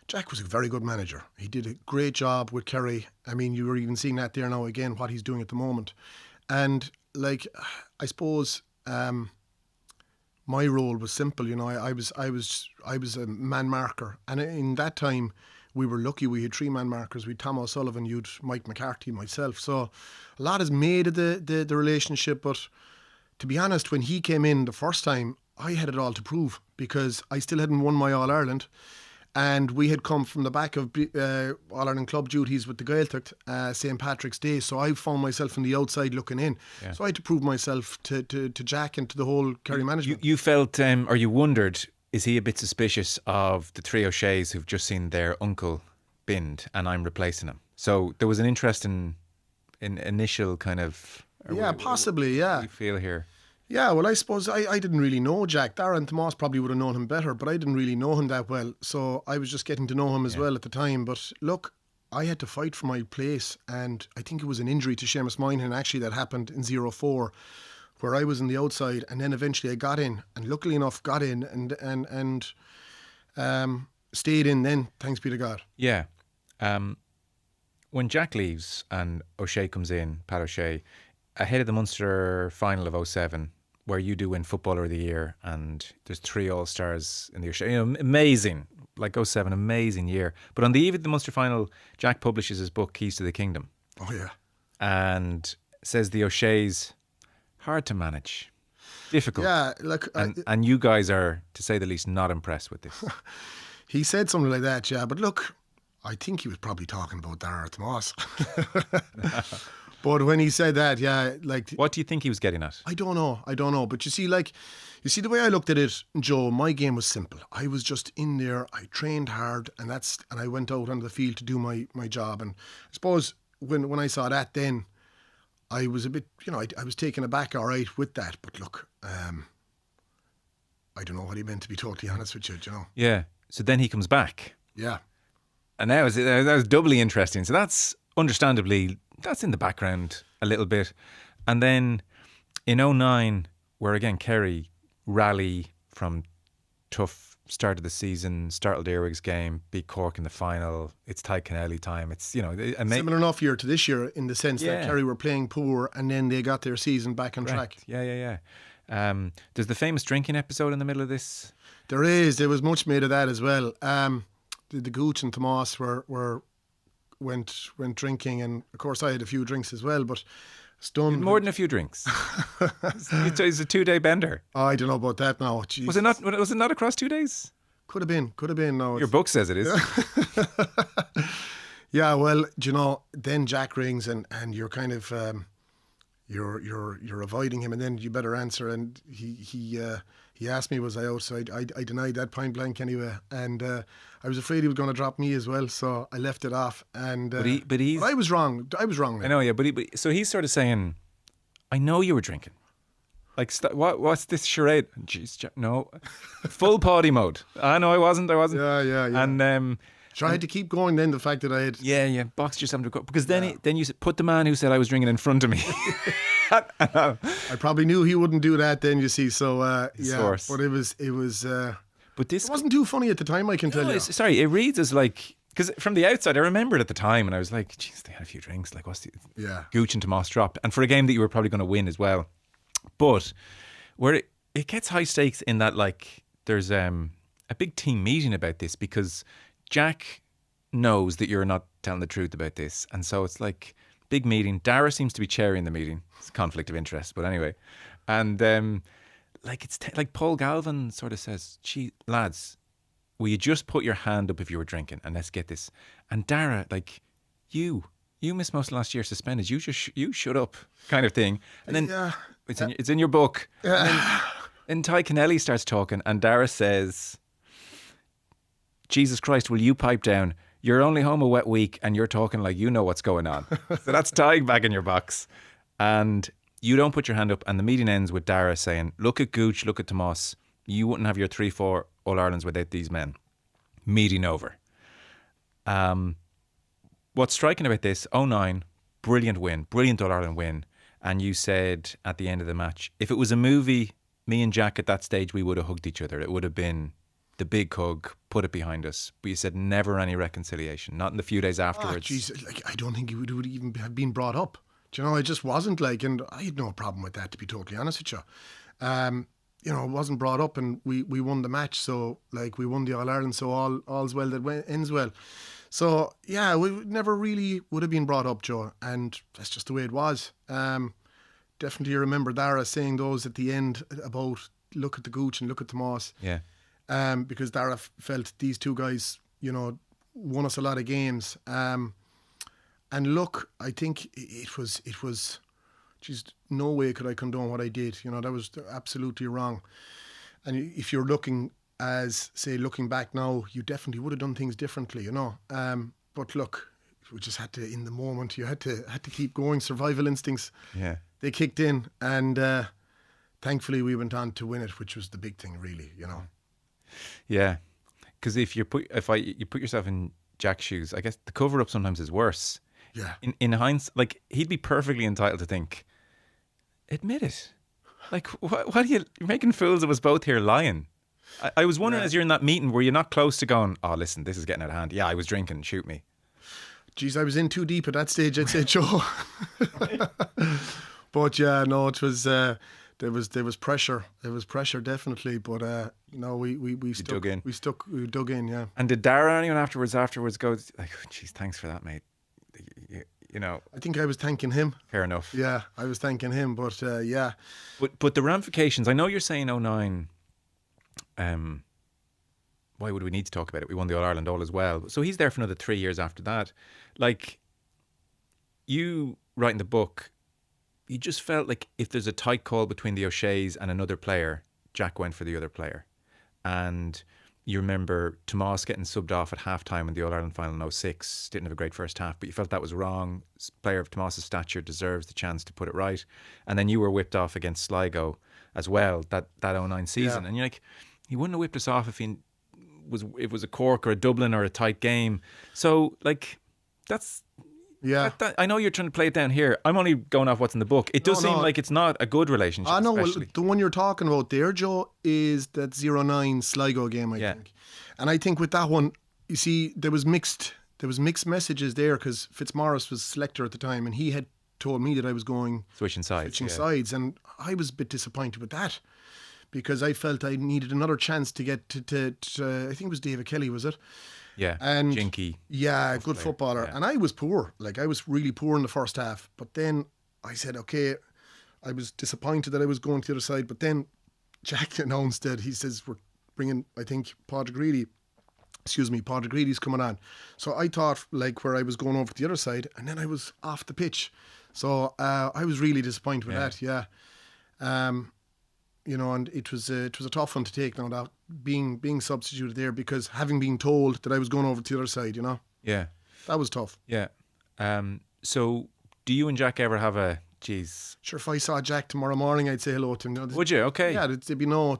Jack was a very good manager. He did a great job with Kerry. I mean, you were even seeing that there now again, what he's doing at the moment. And I suppose my role was simple. I was a man marker, and in that time we were lucky. We had 3 man markers. We had Tom O'Sullivan, you'd Mike McCarthy, myself. So a lot is made of the relationship. But to be honest, when he came in the first time, I had it all to prove because I still hadn't won my All Ireland. And we had come from the back of All-Ireland club duties with the Gaeltacht, St. Patrick's Day. So I found myself on the outside looking in. Yeah. So I had to prove myself to Jack and to the whole Kerry management. You felt, or you wondered, is he a bit suspicious of the 3 O'Sheas who've just seen their uncle binned and I'm replacing him? So there was an interest in initial kind of... Yeah, possibly, yeah. What do you feel here? Yeah, well, I suppose I didn't really know Jack. Darragh and Tomás probably would have known him better, but I didn't really know him that well. So I was just getting to know him as well at the time. But look, I had to fight for my place, and I think it was an injury to Seamus Moynihan actually that happened in 04, where I was on the outside, and then eventually I got in, and luckily enough got in and stayed in then, thanks be to God. Yeah. When Jack leaves and O'Shea comes in, Pat O'Shea, ahead of the Munster final of 07, where you do win Footballer of the Year, and there's 3 All-Stars in the O'Shea. Amazing. Like 07, amazing year. But on the eve of the Munster final, Jack publishes his book, Keys to the Kingdom. Oh, yeah. And says the O'Sheas, hard to manage. Difficult. Yeah, look... And you guys are, to say the least, not impressed with this. He said something like that, yeah. But look, I think he was probably talking about Darragh Tomás. But when he said that, yeah, like... What do you think he was getting at? I don't know. But you see the way I looked at it, Joe, my game was simple. I was just in there, I trained hard, and I went out on the field to do my job. And I suppose when I saw that then, I was a bit, I was taken aback, all right, with that. But look, I don't know what he meant, to be totally honest with you, Yeah. So then he comes back. Yeah. And that was doubly interesting. So that's understandably... That's in the background a little bit. And then in 09, where again Kerry rally from tough start of the season, startled Earwigs game, beat Cork in the final, it's Ty Kennelly time. It's, similar enough year to this year in the sense that Kerry were playing poor and then they got their season back on track. Yeah. There's the famous drinking episode in the middle of this. There is. There was much made of that as well. The Gooch and Tomás went drinking, and of course I had a few drinks as well, but stunned. More than a few drinks. It's a 2-day bender. I don't know about that now. Jesus. Was it not across 2 days? Could have been. No, your book says it is. Yeah, well, then Jack rings and you're kind of you're avoiding him, and then you better answer. And he asked me was I out, so I denied that point blank anyway, and I was afraid he was going to drop me as well, so I left it off. And but I was wrong. Then. I know, yeah, but so he's sort of saying, I know you were drinking. Like, what's this charade? Jeez, no, full Páidi mode. No, I wasn't. Yeah. And so I had to keep going then, the fact that I had... Yeah, boxed yourself into a cup. Because then you put the man who said I was drinking in front of me. I probably knew he wouldn't do that then, you see. So, Source. But it was... But this... It wasn't too funny at the time, I can tell you. Sorry, it reads as like... Because from the outside, I remember it at the time, and I was like, geez, they had a few drinks. Like, what's the... Yeah. Gooch and Tomás dropped. And for a game that you were probably going to win as well. But where it gets high stakes in that, like, there's a big team meeting about this, because Jack knows that you're not telling the truth about this, and so it's like big meeting. Darragh seems to be chairing the meeting. It's a conflict of interest, but anyway. And like Paul Galvin sort of says, "Gee, lads, will you just put your hand up if you were drinking, and let's get this." And Darragh, like, you missed most of last year suspended. You shut up, kind of thing. And then it's in your book. And then Ty Kennelly starts talking, and Darragh says, Jesus Christ, will you pipe down? You're only home a wet week and you're talking like you know what's going on. So that's tying back in your box. And you don't put your hand up, and the meeting ends with Darragh saying, look at Gooch, look at Tomás. You wouldn't have your 3-4 All-Irelands without these men. Meeting over. What's striking about this, 2009, brilliant win, brilliant All-Ireland win. And you said at the end of the match, if it was a movie, me and Jack at that stage, we would have hugged each other. It would have been the big hug, put it behind us. But you said never any reconciliation, not in the few days afterwards. I don't think it would even have been brought up. Do you know, it just wasn't like, and I had no problem with that, to be totally honest with you. You know, it wasn't brought up, and we won the match, so like we won the All-Ireland, so all's well that ends well. So yeah, we never really would have been brought up, Joe, and that's just the way it was. Definitely remember Darragh saying those at the end about look at the Gooch and look at Tomás. Yeah. Because Darragh felt these two guys, you know, won us a lot of games. And look, I think it was, geez, no way could I condone what I did. You know, that was absolutely wrong. And if you're looking back now, you definitely would have done things differently, you know. But look, we just had to, in the moment, you had to keep going. Survival instincts, they kicked in, and thankfully we went on to win it, which was the big thing, really, you know. Yeah, because you put yourself in Jack's shoes, I guess the cover up sometimes is worse. Yeah. In hindsight, like he'd be perfectly entitled to think, admit it. Like, what are you're making fools of us both here lying? I was wondering, as you're in that meeting, were you not close to going, oh, listen, this is getting out of hand. Yeah, I was drinking, shoot me. Geez, I was in too deep at that stage, I'd say, Joe. But yeah, no, it was there was pressure. There was pressure, definitely. But no, we stuck. Dug in. We dug in, yeah. And did Darragh, anyone afterwards go like, geez, thanks for that, mate? You know, I think I was thanking him. Fair enough. Yeah, I was thanking him, but yeah. But the ramifications, I know you're saying 2009, why would we need to talk about it? We won the All-Ireland all as well. So he's there for another 3 years after that. Like, you writing the book, you just felt like if there's a tight call between the O'Sheas and another player, Jack went for the other player. And you remember Tomás getting subbed off at half-time in the All-Ireland final in 06. Didn't have a great first half, but you felt that was wrong. Player of Tomás's stature deserves the chance to put it right. And then you were whipped off against Sligo as well, that 09 season. Yeah. And you're like, he wouldn't have whipped us off if it was a Cork or a Dublin or a tight game. So, like, that's... Yeah, I know you're trying to play it down here. I'm only going off what's in the book. It does seem like it's not a good relationship. I know. Well, especially. the one you're talking about there, Joe, is that 09 Sligo game, I think. And I think with that one, you see, there was mixed messages there, because Fitzmaurice was selector at the time, and he had told me that I was going switching sides, and I was a bit disappointed with that, because I felt I needed another chance to get to I think it was David Kelly, was it? Yeah, and Jinky. Yeah, good footballer. Yeah. And I was poor. Like, I was really poor in the first half. But then I said, okay, I was disappointed that I was going to the other side. But then Jack announced that he says, we're bringing, I think, Páidí Greedy's coming on. So I thought, like, where I was going over to the other side, and then I was off the pitch. So I was really disappointed with that, yeah. You know, and it was a tough one to take now, that being substituted there, because having been told that I was going over to the other side, you know. Yeah. That was tough. Yeah. So do you and Jack ever have a, geez. Sure, if I saw Jack tomorrow morning, I'd say hello to him. You know, would you? Okay. Yeah, there'd be no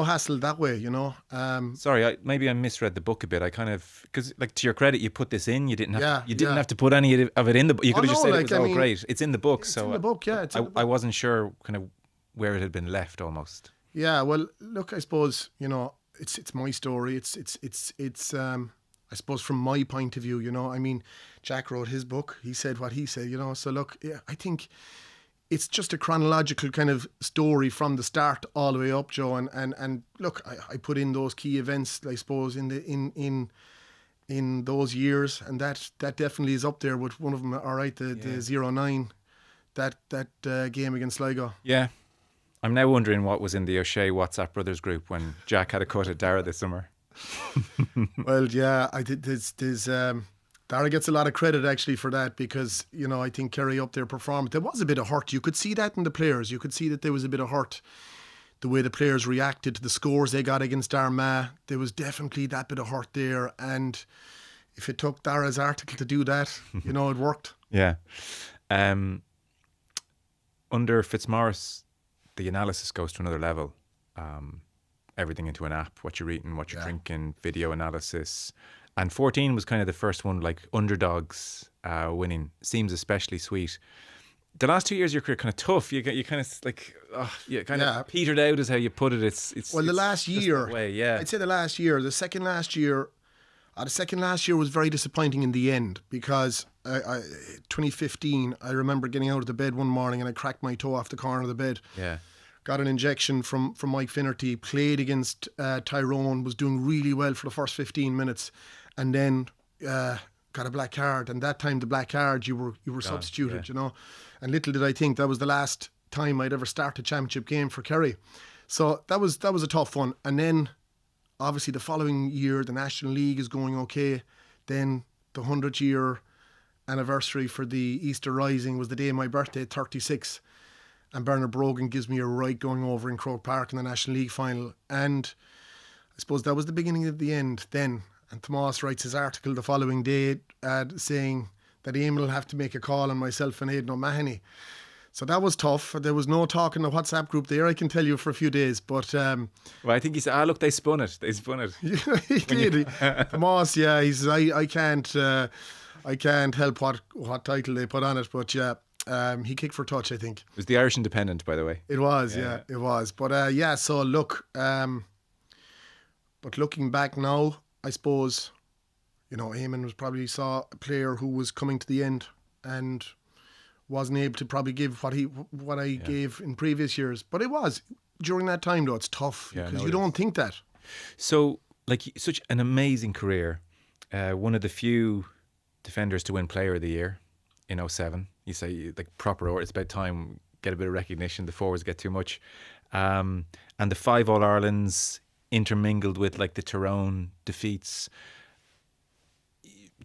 hassle that way, you know. Sorry, maybe I misread the book a bit. I kind of, because, like, to your credit, you put this in. You didn't have to put any of it in the book. You could have just said, like, it was great. It's in the book. It's in the book, yeah. I wasn't sure kind of where it had been left almost. Yeah, well, look, I suppose, you know, it's my story. It's I suppose from my point of view, you know, I mean, Jack wrote his book. He said what he said, you know. So look, yeah, I think it's just a chronological kind of story from the start all the way up, Joe. And look, I put in those key events, I suppose, in those years, and that definitely is up there with one of them. All right, the 09, that game against Sligo. Yeah. I'm now wondering what was in the O'Shea WhatsApp Brothers group when Jack had a cut at Darragh this summer. Well, yeah, I did. Darragh gets a lot of credit actually for that, because, you know, I think Kerry up there performed. There was a bit of hurt. You could see that in the players. You could see that there was a bit of hurt. the way the players reacted to the scores they got against Armagh, there was definitely that bit of hurt there. And if it took Darragh's article to do that, you know, it worked. Yeah. Under Fitzmaurice, the analysis goes to another level. Everything into an app, what you're eating, what you're drinking, video analysis. And 14 was kind of the first one, like underdogs winning. Seems especially sweet. The last 2 years of your career kind of tough. You kind of like, of petered out is how you put it. The last year, I'd say the last year. The second last year was very disappointing in the end because 2015, I remember getting out of the bed one morning and I cracked my toe off the corner of the bed. Yeah. Got an injection from Mike Finnerty, played against Tyrone, was doing really well for the first 15 minutes, and then got a black card. And that time, the black card, you were substituted, you know. And little did I think that was the last time I'd ever start a championship game for Kerry. So that was a tough one. And then, obviously, the following year, the National League is going okay. Then the 100-year anniversary for the Easter Rising was the day of my birthday, 36. And Bernard Brogan gives me a right going over in Croke Park in the National League final. And I suppose that was the beginning of the end then. And Tomás writes his article the following day saying that Eamon will have to make a call on myself and Aidan O'Mahony. So that was tough. There was no talk in the WhatsApp group there, I can tell you, for a few days. But well, I think he said, look, they spun it. He did. Tomás, yeah, he says, I can't help what title they put on it. But yeah. He kicked for touch, I think. It was the Irish Independent, by the way. It was, yeah it was. But so look, but looking back now, I suppose, you know, Eamon saw a player who was coming to the end and wasn't able to probably give what I gave in previous years. But it was, during that time though, it's tough because you don't think that. So, like, such an amazing career, one of the few defenders to win Player of the Year in 07. You say, like, proper, it's about time, get a bit of recognition, the forwards get too much. And the 5 All-Irelands intermingled with, like, the Tyrone defeats.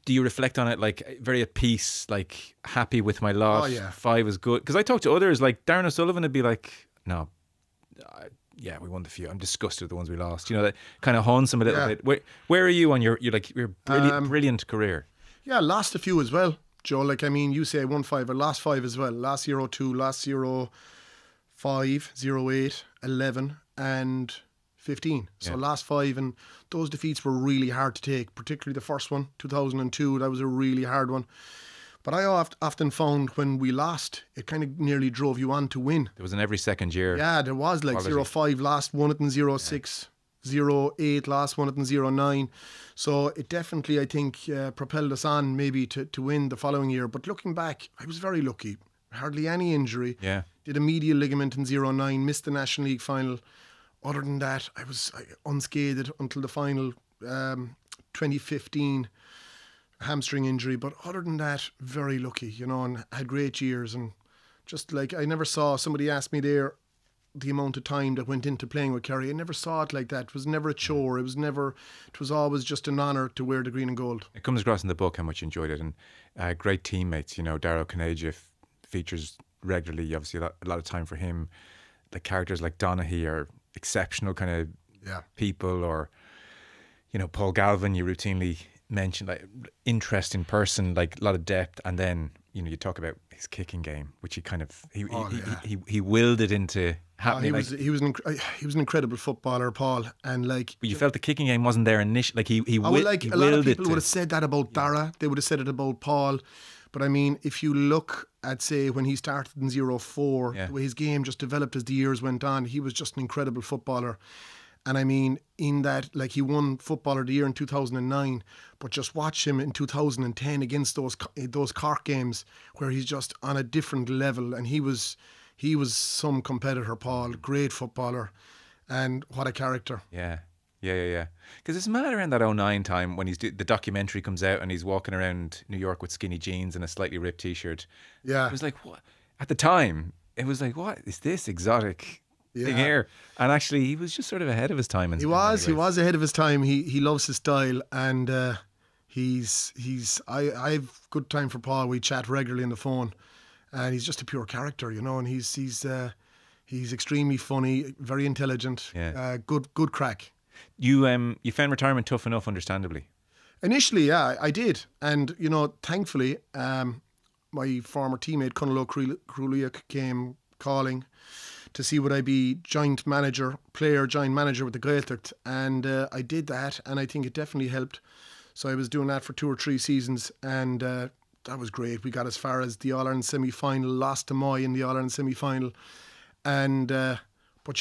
Do you reflect on it, like, very at peace, like, happy with my lot? 5 is good. Because I talk to others, like, Darren O'Sullivan would be like, no, we won the few. I'm disgusted with the ones we lost. You know, that kind of haunts him a little bit. Where are you on your brilliant career? Yeah, lost a few as well. Joe, like, I mean, you say I won 5, I lost 5 as well. Last year 02, last year 05, 08, 11 and 15. So last 5, and those defeats were really hard to take, particularly the first one, 2002, that was a really hard one. But I often found when we lost, it kind of nearly drove you on to win. There was an every second year. Yeah, there was, like, 05 last, won it in 06. 08 last one, it in 09. So it definitely, I think, propelled us on maybe to win the following year. But looking back, I was very lucky. Hardly any injury. Yeah. Did a medial ligament in 09, missed the National League final. Other than that, I was unscathed until the final 2015 hamstring injury. But other than that, very lucky, you know, and had great years. And just like, I never saw, somebody asked me there, the amount of time that went into playing with Kerry. I never saw it like that. It was never a chore. It was always just an honour to wear the green and gold. It comes across in the book how much you enjoyed it, and great teammates. You know, Darragh Tomás features regularly. Obviously, a lot of time for him. The characters like Donaghy are exceptional kind of people, or, you know, Paul Galvin. You routinely mention, like, interesting person, like a lot of depth, and then, you know, you talk about his kicking game, which he kind of he willed it into happening. He was an incredible footballer, Paul, and like. But you felt the kicking game wasn't there initially. Like he a lot of people would have said that about Darragh. They would have said it about Paul. But I mean, if you look at, say, when he started in 04, the way his game just developed as the years went on, he was just an incredible footballer. And I mean, in that, like, he won Footballer of the Year in 2009, but just watch him in 2010 against those Cork games where he's just on a different level. And he was some competitor, Paul. Great footballer, and what a character. Yeah. Because it's mad around that 09 time when the documentary comes out and he's walking around New York with skinny jeans and a slightly ripped T-shirt. Yeah, it was like, what? At the time, it was like, what is this exotic thing here? And actually, he was just sort of ahead of his time. He was ahead of his time. He loves his style, and I have good time for Paul. We chat regularly on the phone, and he's just a pure character, you know. And he's He's extremely funny, very intelligent, good crack. You found retirement tough enough, understandably. Initially, yeah, I did. And, thankfully, my former teammate, Connell O'Cruliak, came calling to see would I be joint manager with the Gaeltacht. And I did that, and I think it definitely helped. So I was doing that for 2 or 3 seasons, and that was great. We got as far as the All-Ireland semi-final, lost to Moy in the All-Ireland semi-final. And, but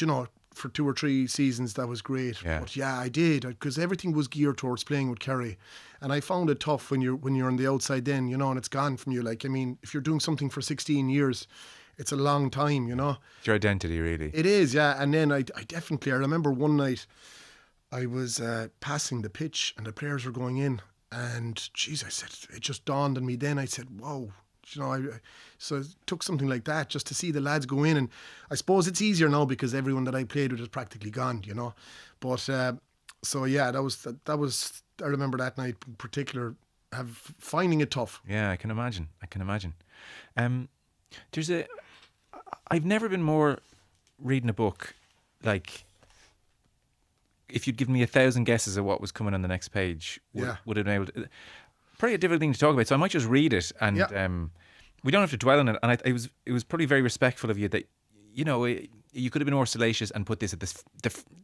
for 2 or 3 seasons, that was great. Yeah. But yeah, I did, because everything was geared towards playing with Kerry. And I found it tough when you're on the outside then, and it's gone from you. Like, I mean, if you're doing something for 16 years, it's a long time, It's your identity, really. It is, yeah. And then I remember one night I was passing the pitch and the players were going in. And, geez, I said, it just dawned on me then. I said, whoa. So it took something like that just to see the lads go in, and I suppose it's easier now because everyone that I played with is practically gone, But so yeah, that was. I remember that night in particular, finding it tough. Yeah, I can imagine. I've never been more reading a book like. If you'd given me 1,000 guesses of what was coming on the next page, would have been able to. Pretty a difficult thing to talk about, so I might just read it, and we don't have to dwell on it. And it was probably very respectful of you that you could have been more salacious and put this at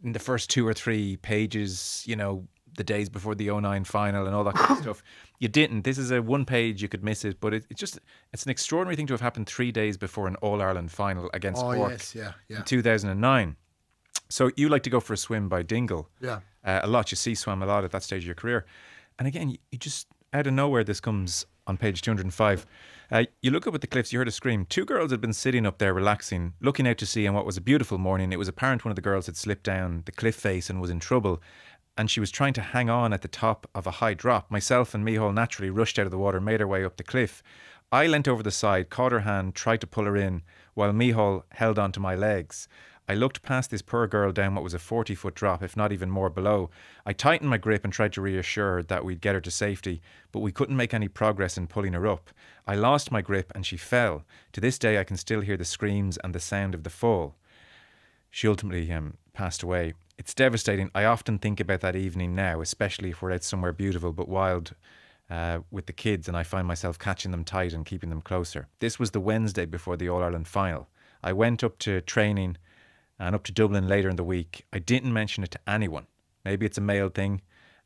in the first 2 or 3 pages, the days before the 2009 final and all that kind of stuff. You didn't. This is a 1 page, you could miss it, but it's an extraordinary thing to have happened 3 days before an All Ireland final against Cork in 2009. So you like to go for a swim by Dingle, a lot. You swam a lot at that stage of your career, and again, you just. Out of nowhere, this comes on page 205. You look up at the cliffs, you heard a scream. 2 girls had been sitting up there relaxing, looking out to sea on what was a beautiful morning. It was apparent one of the girls had slipped down the cliff face and was in trouble, and she was trying to hang on at the top of a high drop. Myself and Micheál naturally rushed out of the water, made our way up the cliff. I leant over the side, caught her hand, tried to pull her in, while Micheál held on to my legs. I looked past this poor girl down what was a 40-foot drop, if not even more below. I tightened my grip and tried to reassure her that we'd get her to safety, but we couldn't make any progress in pulling her up. I lost my grip and she fell. To this day I can still hear the screams and the sound of the fall. She ultimately passed away. It's devastating. I often think about that evening now, especially if we're out somewhere beautiful but wild with the kids, and I find myself catching them tight and keeping them closer. This was the Wednesday before the All-Ireland final. I went up to training and up to Dublin later in the week. I didn't mention it to anyone. Maybe it's a male thing,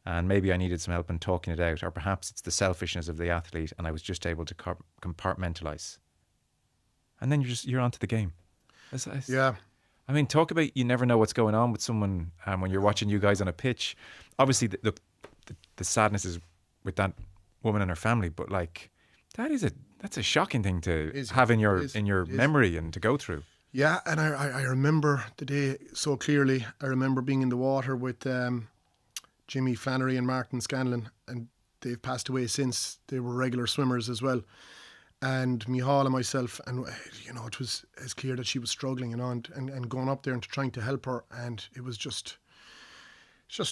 and maybe I needed some help in talking it out, or perhaps it's the selfishness of the athlete, and I was just able to compartmentalise. And then you're onto the game. Yeah. I mean, talk about you never know what's going on with someone when you're watching you guys on a pitch. Obviously, the sadness is with that woman and her family, but like that's a shocking thing to have in your memory and to go through. Yeah, and I remember the day so clearly. I remember being in the water with Jimmy Flannery and Martin Scanlon, and they've passed away since. They were regular swimmers as well. And Micheál and myself, and it was as clear that she was struggling, and going up there and trying to help her, and it was just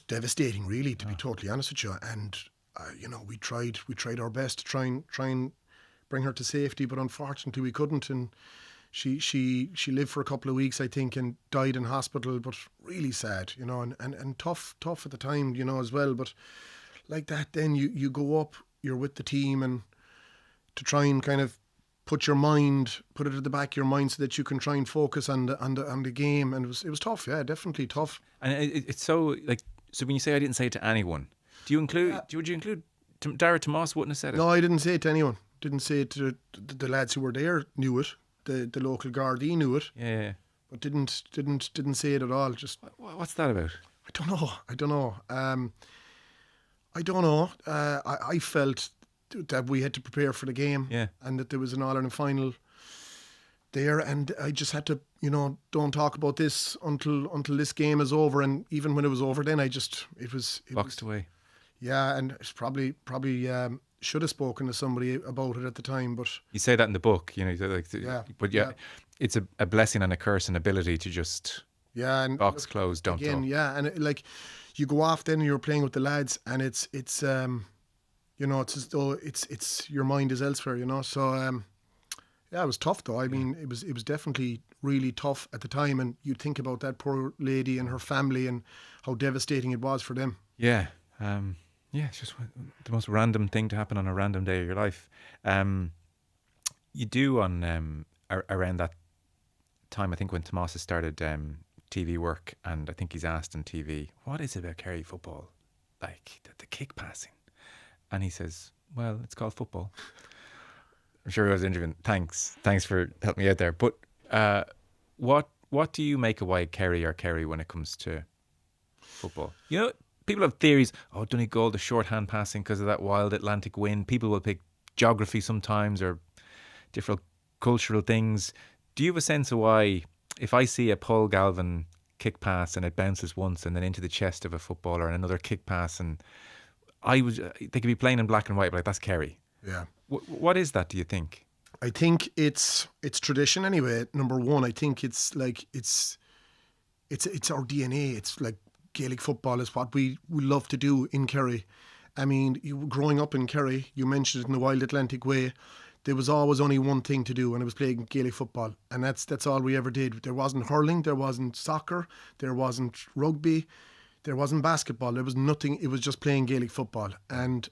devastating, really, to be totally honest with you. And we tried our best to try and bring her to safety, but unfortunately we couldn't. And she lived for a couple of weeks, I think, and died in hospital. But really sad, and tough at the time, as well. But like that, then you go up, you're with the team, and to try and kind of put it at the back of your mind so that you can try and focus on the game. And it was tough, yeah, definitely tough. And it's so when you say I didn't say it to anyone, would you include Darragh Tomás wouldn't have said it? No, I didn't say it to anyone. Didn't say it to the lads who were there. Knew it. The local Gardaí knew it. Yeah. But didn't say it at all. Just what's that about? I don't know. I don't know. I felt that we had to prepare for the game, and that there was an All-Ireland final there, and I just had to, don't talk about this until this game is over. And even when it was over, then it was boxed away. Yeah, and it's probably should have spoken to somebody about it at the time, but you say that in the book, but it's a blessing and a curse, an ability to just and box closed, don't again, talk. Yeah, and you go off then and you're playing with the lads, and it's it's as though it's your mind is elsewhere, so Yeah, it was tough though. I mean, it was definitely really tough at the time, and you think about that poor lady and her family and how devastating it was for them. Yeah. Yeah, it's just the most random thing to happen on a random day of your life. You do on around that time, I think, when Tomás has started TV work, and I think he's asked on TV, what is it about Kerry football? Like the kick passing. And he says, well, it's called football. I'm sure he was interviewing. Thanks for helping me out there. But what do you make of why Kerry or Kerry when it comes to football? You know, people have theories. Oh, Donegal, the shorthand passing because of that wild Atlantic wind. People will pick geography sometimes or different cultural things. Do you have a sense of why, if I see a Paul Galvin kick pass and it bounces once and then into the chest of a footballer and another kick pass, and they could be playing in black and white, but like, that's Kerry. Yeah. What is that, do you think? I think it's tradition anyway. Number one, I think it's like it's our DNA. It's like Gaelic football is what we love to do in Kerry. I mean, growing up in Kerry, you mentioned it in the Wild Atlantic Way. There was always only one thing to do, and it was playing Gaelic football, and that's all we ever did. There wasn't hurling, there wasn't soccer, there wasn't rugby, there wasn't basketball. There was nothing. It was just playing Gaelic football, and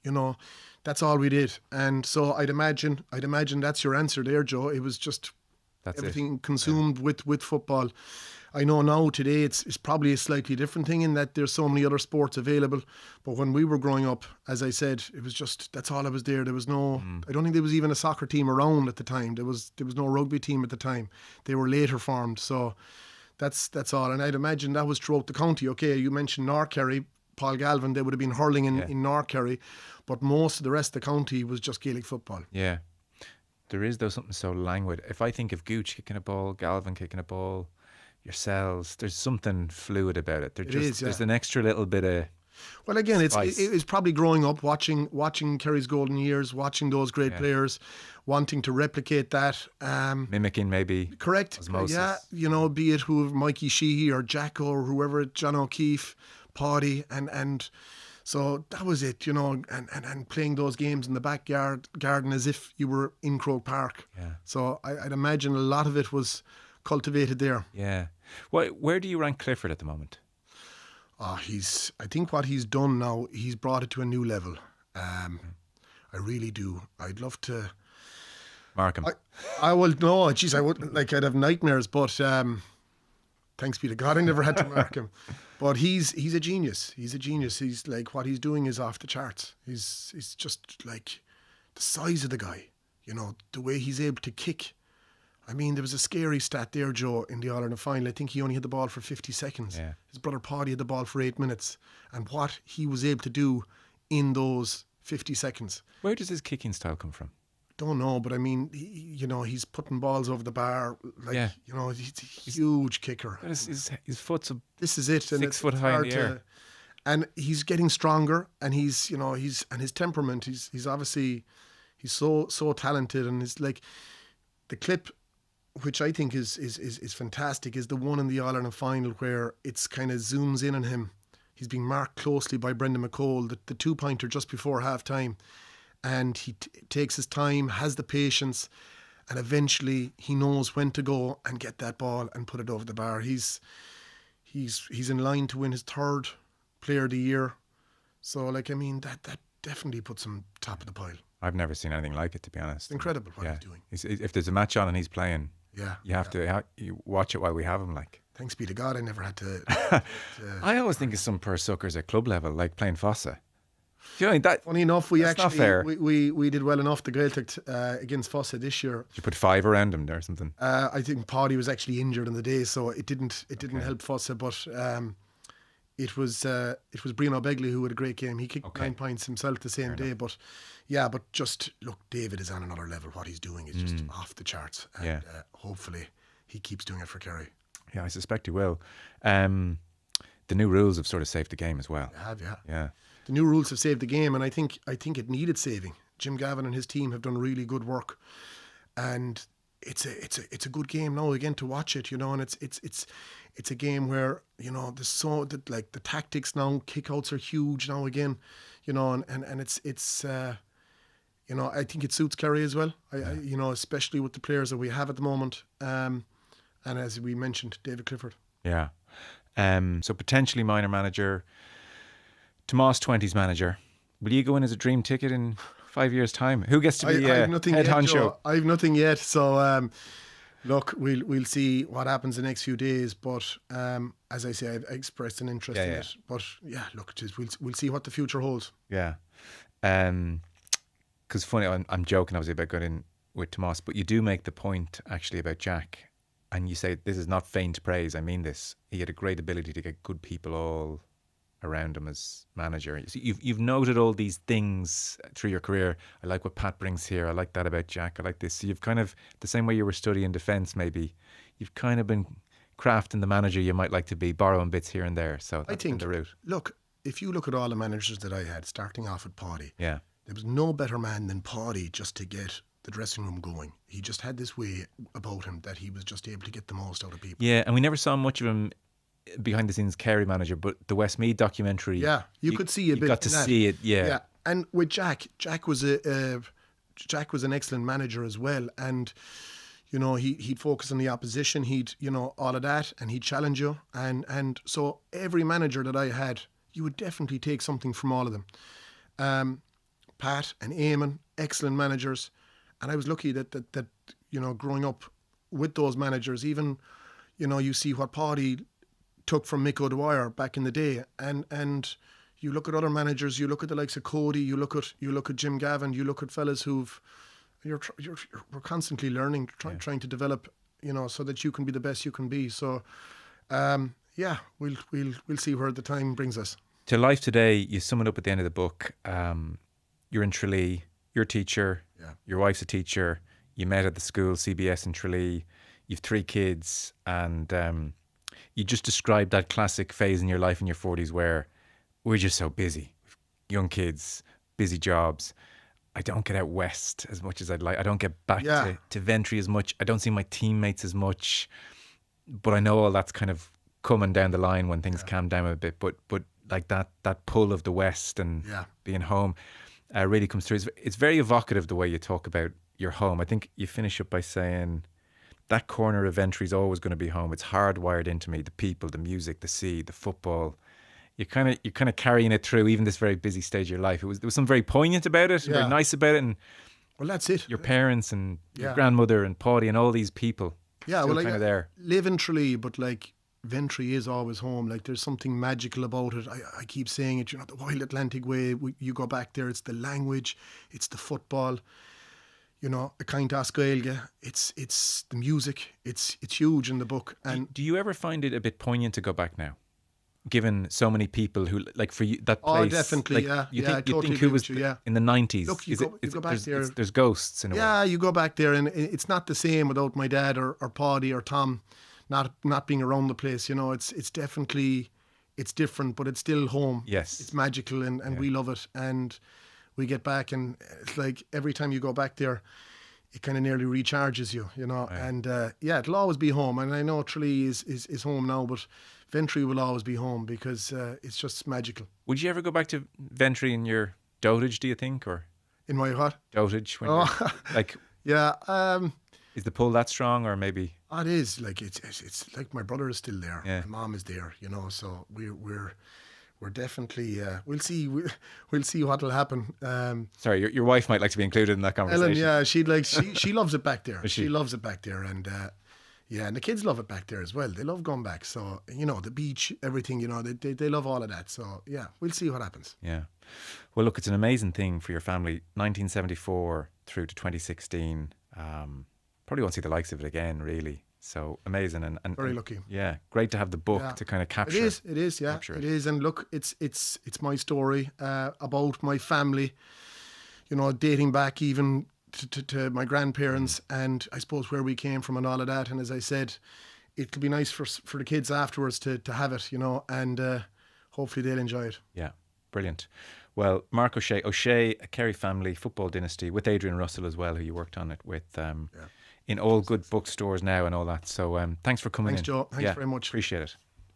you know, that's all we did. And so I'd imagine that's your answer there, Joe. It was just everything consumed with football. I know now today it's probably a slightly different thing in that there's so many other sports available. But when we were growing up, as I said, it was just, that's all that was there. There was no, I don't think there was even a soccer team around at the time. There was no rugby team at the time. They were later formed. So that's all. And I'd imagine that was throughout the county. Okay, you mentioned North Kerry, Paul Galvin, they would have been hurling in North Kerry. But most of the rest of the county was just Gaelic football. Yeah. There is, though, something so languid. If I think of Gooch kicking a ball, Galvin kicking a ball, yourselves, there's something fluid about it. There's an extra little bit of well, again, it's probably growing up watching Kerry's golden years, watching those great players, wanting to replicate that, mimicking maybe. Correct. Osmosis. Yeah, you know, be it Mikey Sheehy or Jacko or whoever, John O'Keefe, Páidi, and so that was it, you know, and playing those games in the backyard garden as if you were in Croke Park. Yeah. So I'd imagine a lot of it was cultivated there. Yeah. Where do you rank Clifford at the moment? I think what he's done now, he's brought it to a new level. I really do. I'd love to mark him. I will. No, geez, I wouldn't. Like, I'd have nightmares. But thanks be to God, I never had to mark him. But he's a genius. He's a genius. He's like, what he's doing is off the charts. He's just like the size of the guy. You know, the way he's able to kick. I mean, there was a scary stat there, Joe, in the All-Ireland final. I think he only had the ball for 50 seconds. Yeah. His brother Potty had the ball for 8 minutes. And what he was able to do in those 50 seconds. Where does his kicking style come from? Don't know, but I mean, he's putting balls over the bar. Like, you know, he's a huge kicker. His foot's this is it. 6 foot high in the air. And he's getting stronger, and he's his temperament. He's obviously, he's so talented, and it's like the clip, which I think is fantastic, is the one in the All-Ireland final where it's kind of zooms in on him. He's being marked closely by Brendan McCole, the 2-pointer just before half-time. And he takes his time, has the patience, and eventually he knows when to go and get that ball and put it over the bar. He's in line to win his 3rd Player of the Year. So, like, I mean, that definitely puts him top of the pile. I've never seen anything like it, to be honest. It's incredible what he's doing. If there's a match on and he's playing, you have to you watch it while we have him. Like, thanks be to God, I never had to. I always think of some poor suckers at club level, like playing Fossa. Do you know that? Funny enough, we did well enough the Gaeltacht against Fossa this year. You put 5 around him there or something. I think Páidi was actually injured on the day, so it didn't help Fossa, but it was Brino Begley who had a great game. He kicked 9 points himself the same day, but just look, David is on another level. What he's doing is just off the charts, and hopefully he keeps doing it for Kerry. Yeah, I suspect he will. The new rules have sort of saved the game as well. They have, yeah. The new rules have saved the game, and I think it needed saving. Jim Gavin and his team have done really good work, and it's a good game now again to watch it, you know. And it's a game where, you know, there's so that, like, the tactics now, kickouts are huge now again, you know, and it's you know, I think it suits Kerry as well. You know, especially with the players that we have at the moment. And as we mentioned, David Clifford. Yeah. So potentially minor manager, Tomás 20s manager. Will you go in as a dream ticket in 5 years' time? Who gets to be head honcho? I have nothing yet. So look, we'll see what happens the next few days. But as I say, I've expressed an interest in it. But yeah, look, we'll see what the future holds. Yeah. Because funny, I'm joking obviously about going in with Tomás, but you do make the point actually about Jack. And you say, this is not faint praise, I mean this. He had a great ability to get good people all around him as manager. So you've noted all these things through your career. I like what Pat brings here. I like that about Jack. I like this. So you've kind of, the same way you were studying defence maybe, you've kind of been crafting the manager you might like to be, borrowing bits here and there. So that's been the route. Look, if you look at all the managers that I had, starting off at Páidi, there was no better man than Páidi just to get the dressing room going. He just had this way about him that he was just able to get the most out of people. Yeah, and we never saw much of him behind the scenes Kerry manager, but the Westmeath documentary, you could see a bit. Got to see it, yeah. And with Jack was an excellent manager as well, and you know he'd focus on the opposition, he'd all of that, and he'd challenge you, and so every manager that I had, you would definitely take something from all of them. Pat and Eamon, excellent managers. And I was lucky that growing up with those managers, even, you see what Potty took from Mick O'Dwyer back in the day, and you look at other managers, you look at the likes of Cody, you look at Jim Gavin, you look at fellas we're constantly learning, trying to develop, so that you can be the best you can be. So, we'll see where the time brings us. To life today, you sum it up at the end of the book. You're in Tralee. You're a teacher, your wife's a teacher, you met at the school, CBS in Tralee, you've 3 kids, and you just described that classic phase in your life in your 40s where we're just so busy. Young kids, busy jobs. I don't get out west as much as I'd like. I don't get back to Ventry as much. I don't see my teammates as much. But I know all that's kind of coming down the line when things calm down a bit. But like that pull of the west and being home really comes through. It's very evocative the way you talk about your home. I think you finish up by saying that corner of Ventry is always going to be home. It's hardwired into me. The people, the music, the sea, the football. You're kind of carrying it through even this very busy stage of your life. There was something very poignant about it, very nice about it, and well, that's it. Your parents and your grandmother and Páidi and all these people. Yeah, well, kind of there. Live in Tralee, but like Ventry is always home. Like there's something magical about it. I keep saying it. The Wild Atlantic Way. You go back there. It's the language. It's the football. A kind of Gaeilge. It's the music. It's huge in the book. And do you ever find it a bit poignant to go back now, given so many people who like for you that place? Oh, definitely. Like, you think who was in the 90s? Look, you go back there. There's ghosts in a way. Yeah, you go back there, and it's not the same without my dad or Páidi or Tom. Not being around the place, it's definitely, it's different, but it's still home. Yes. It's magical and we love it. And we get back and it's like every time you go back there, it kind of nearly recharges you, Right. And it'll always be home. And I know Tralee is home now, but Ventry will always be home because it's just magical. Would you ever go back to Ventry in your dotage, do you think? Or in my what? Dotage. When like, yeah. Is the pull that strong or maybe? Oh, it is. Like it's like my brother is still there. Yeah. My mom is there, so we're definitely we'll see what'll happen. Sorry, your wife might like to be included in that conversation. Ellen, she loves it back there. She loves it back there, and and the kids love it back there as well. They love going back. So the beach, everything. They love all of that. So yeah, we'll see what happens. Yeah, well, look, it's an amazing thing for your family. 1974 through to 2016. Probably won't see the likes of it again, really. So amazing and very lucky. Yeah, great to have the book to kind of capture. It is, yeah, it is. And look, it's my story about my family. Dating back even to my grandparents, and I suppose where we came from and all of that. And as I said, it could be nice for the kids afterwards to have it, and hopefully they'll enjoy it. Yeah, brilliant. Well, Marc Ó Sé, a Kerry family football dynasty with Adrian Russell as well, who you worked on it with. In all good bookstores now and all that. So thanks for coming in. Thanks, Joe. Thanks very much. Appreciate it.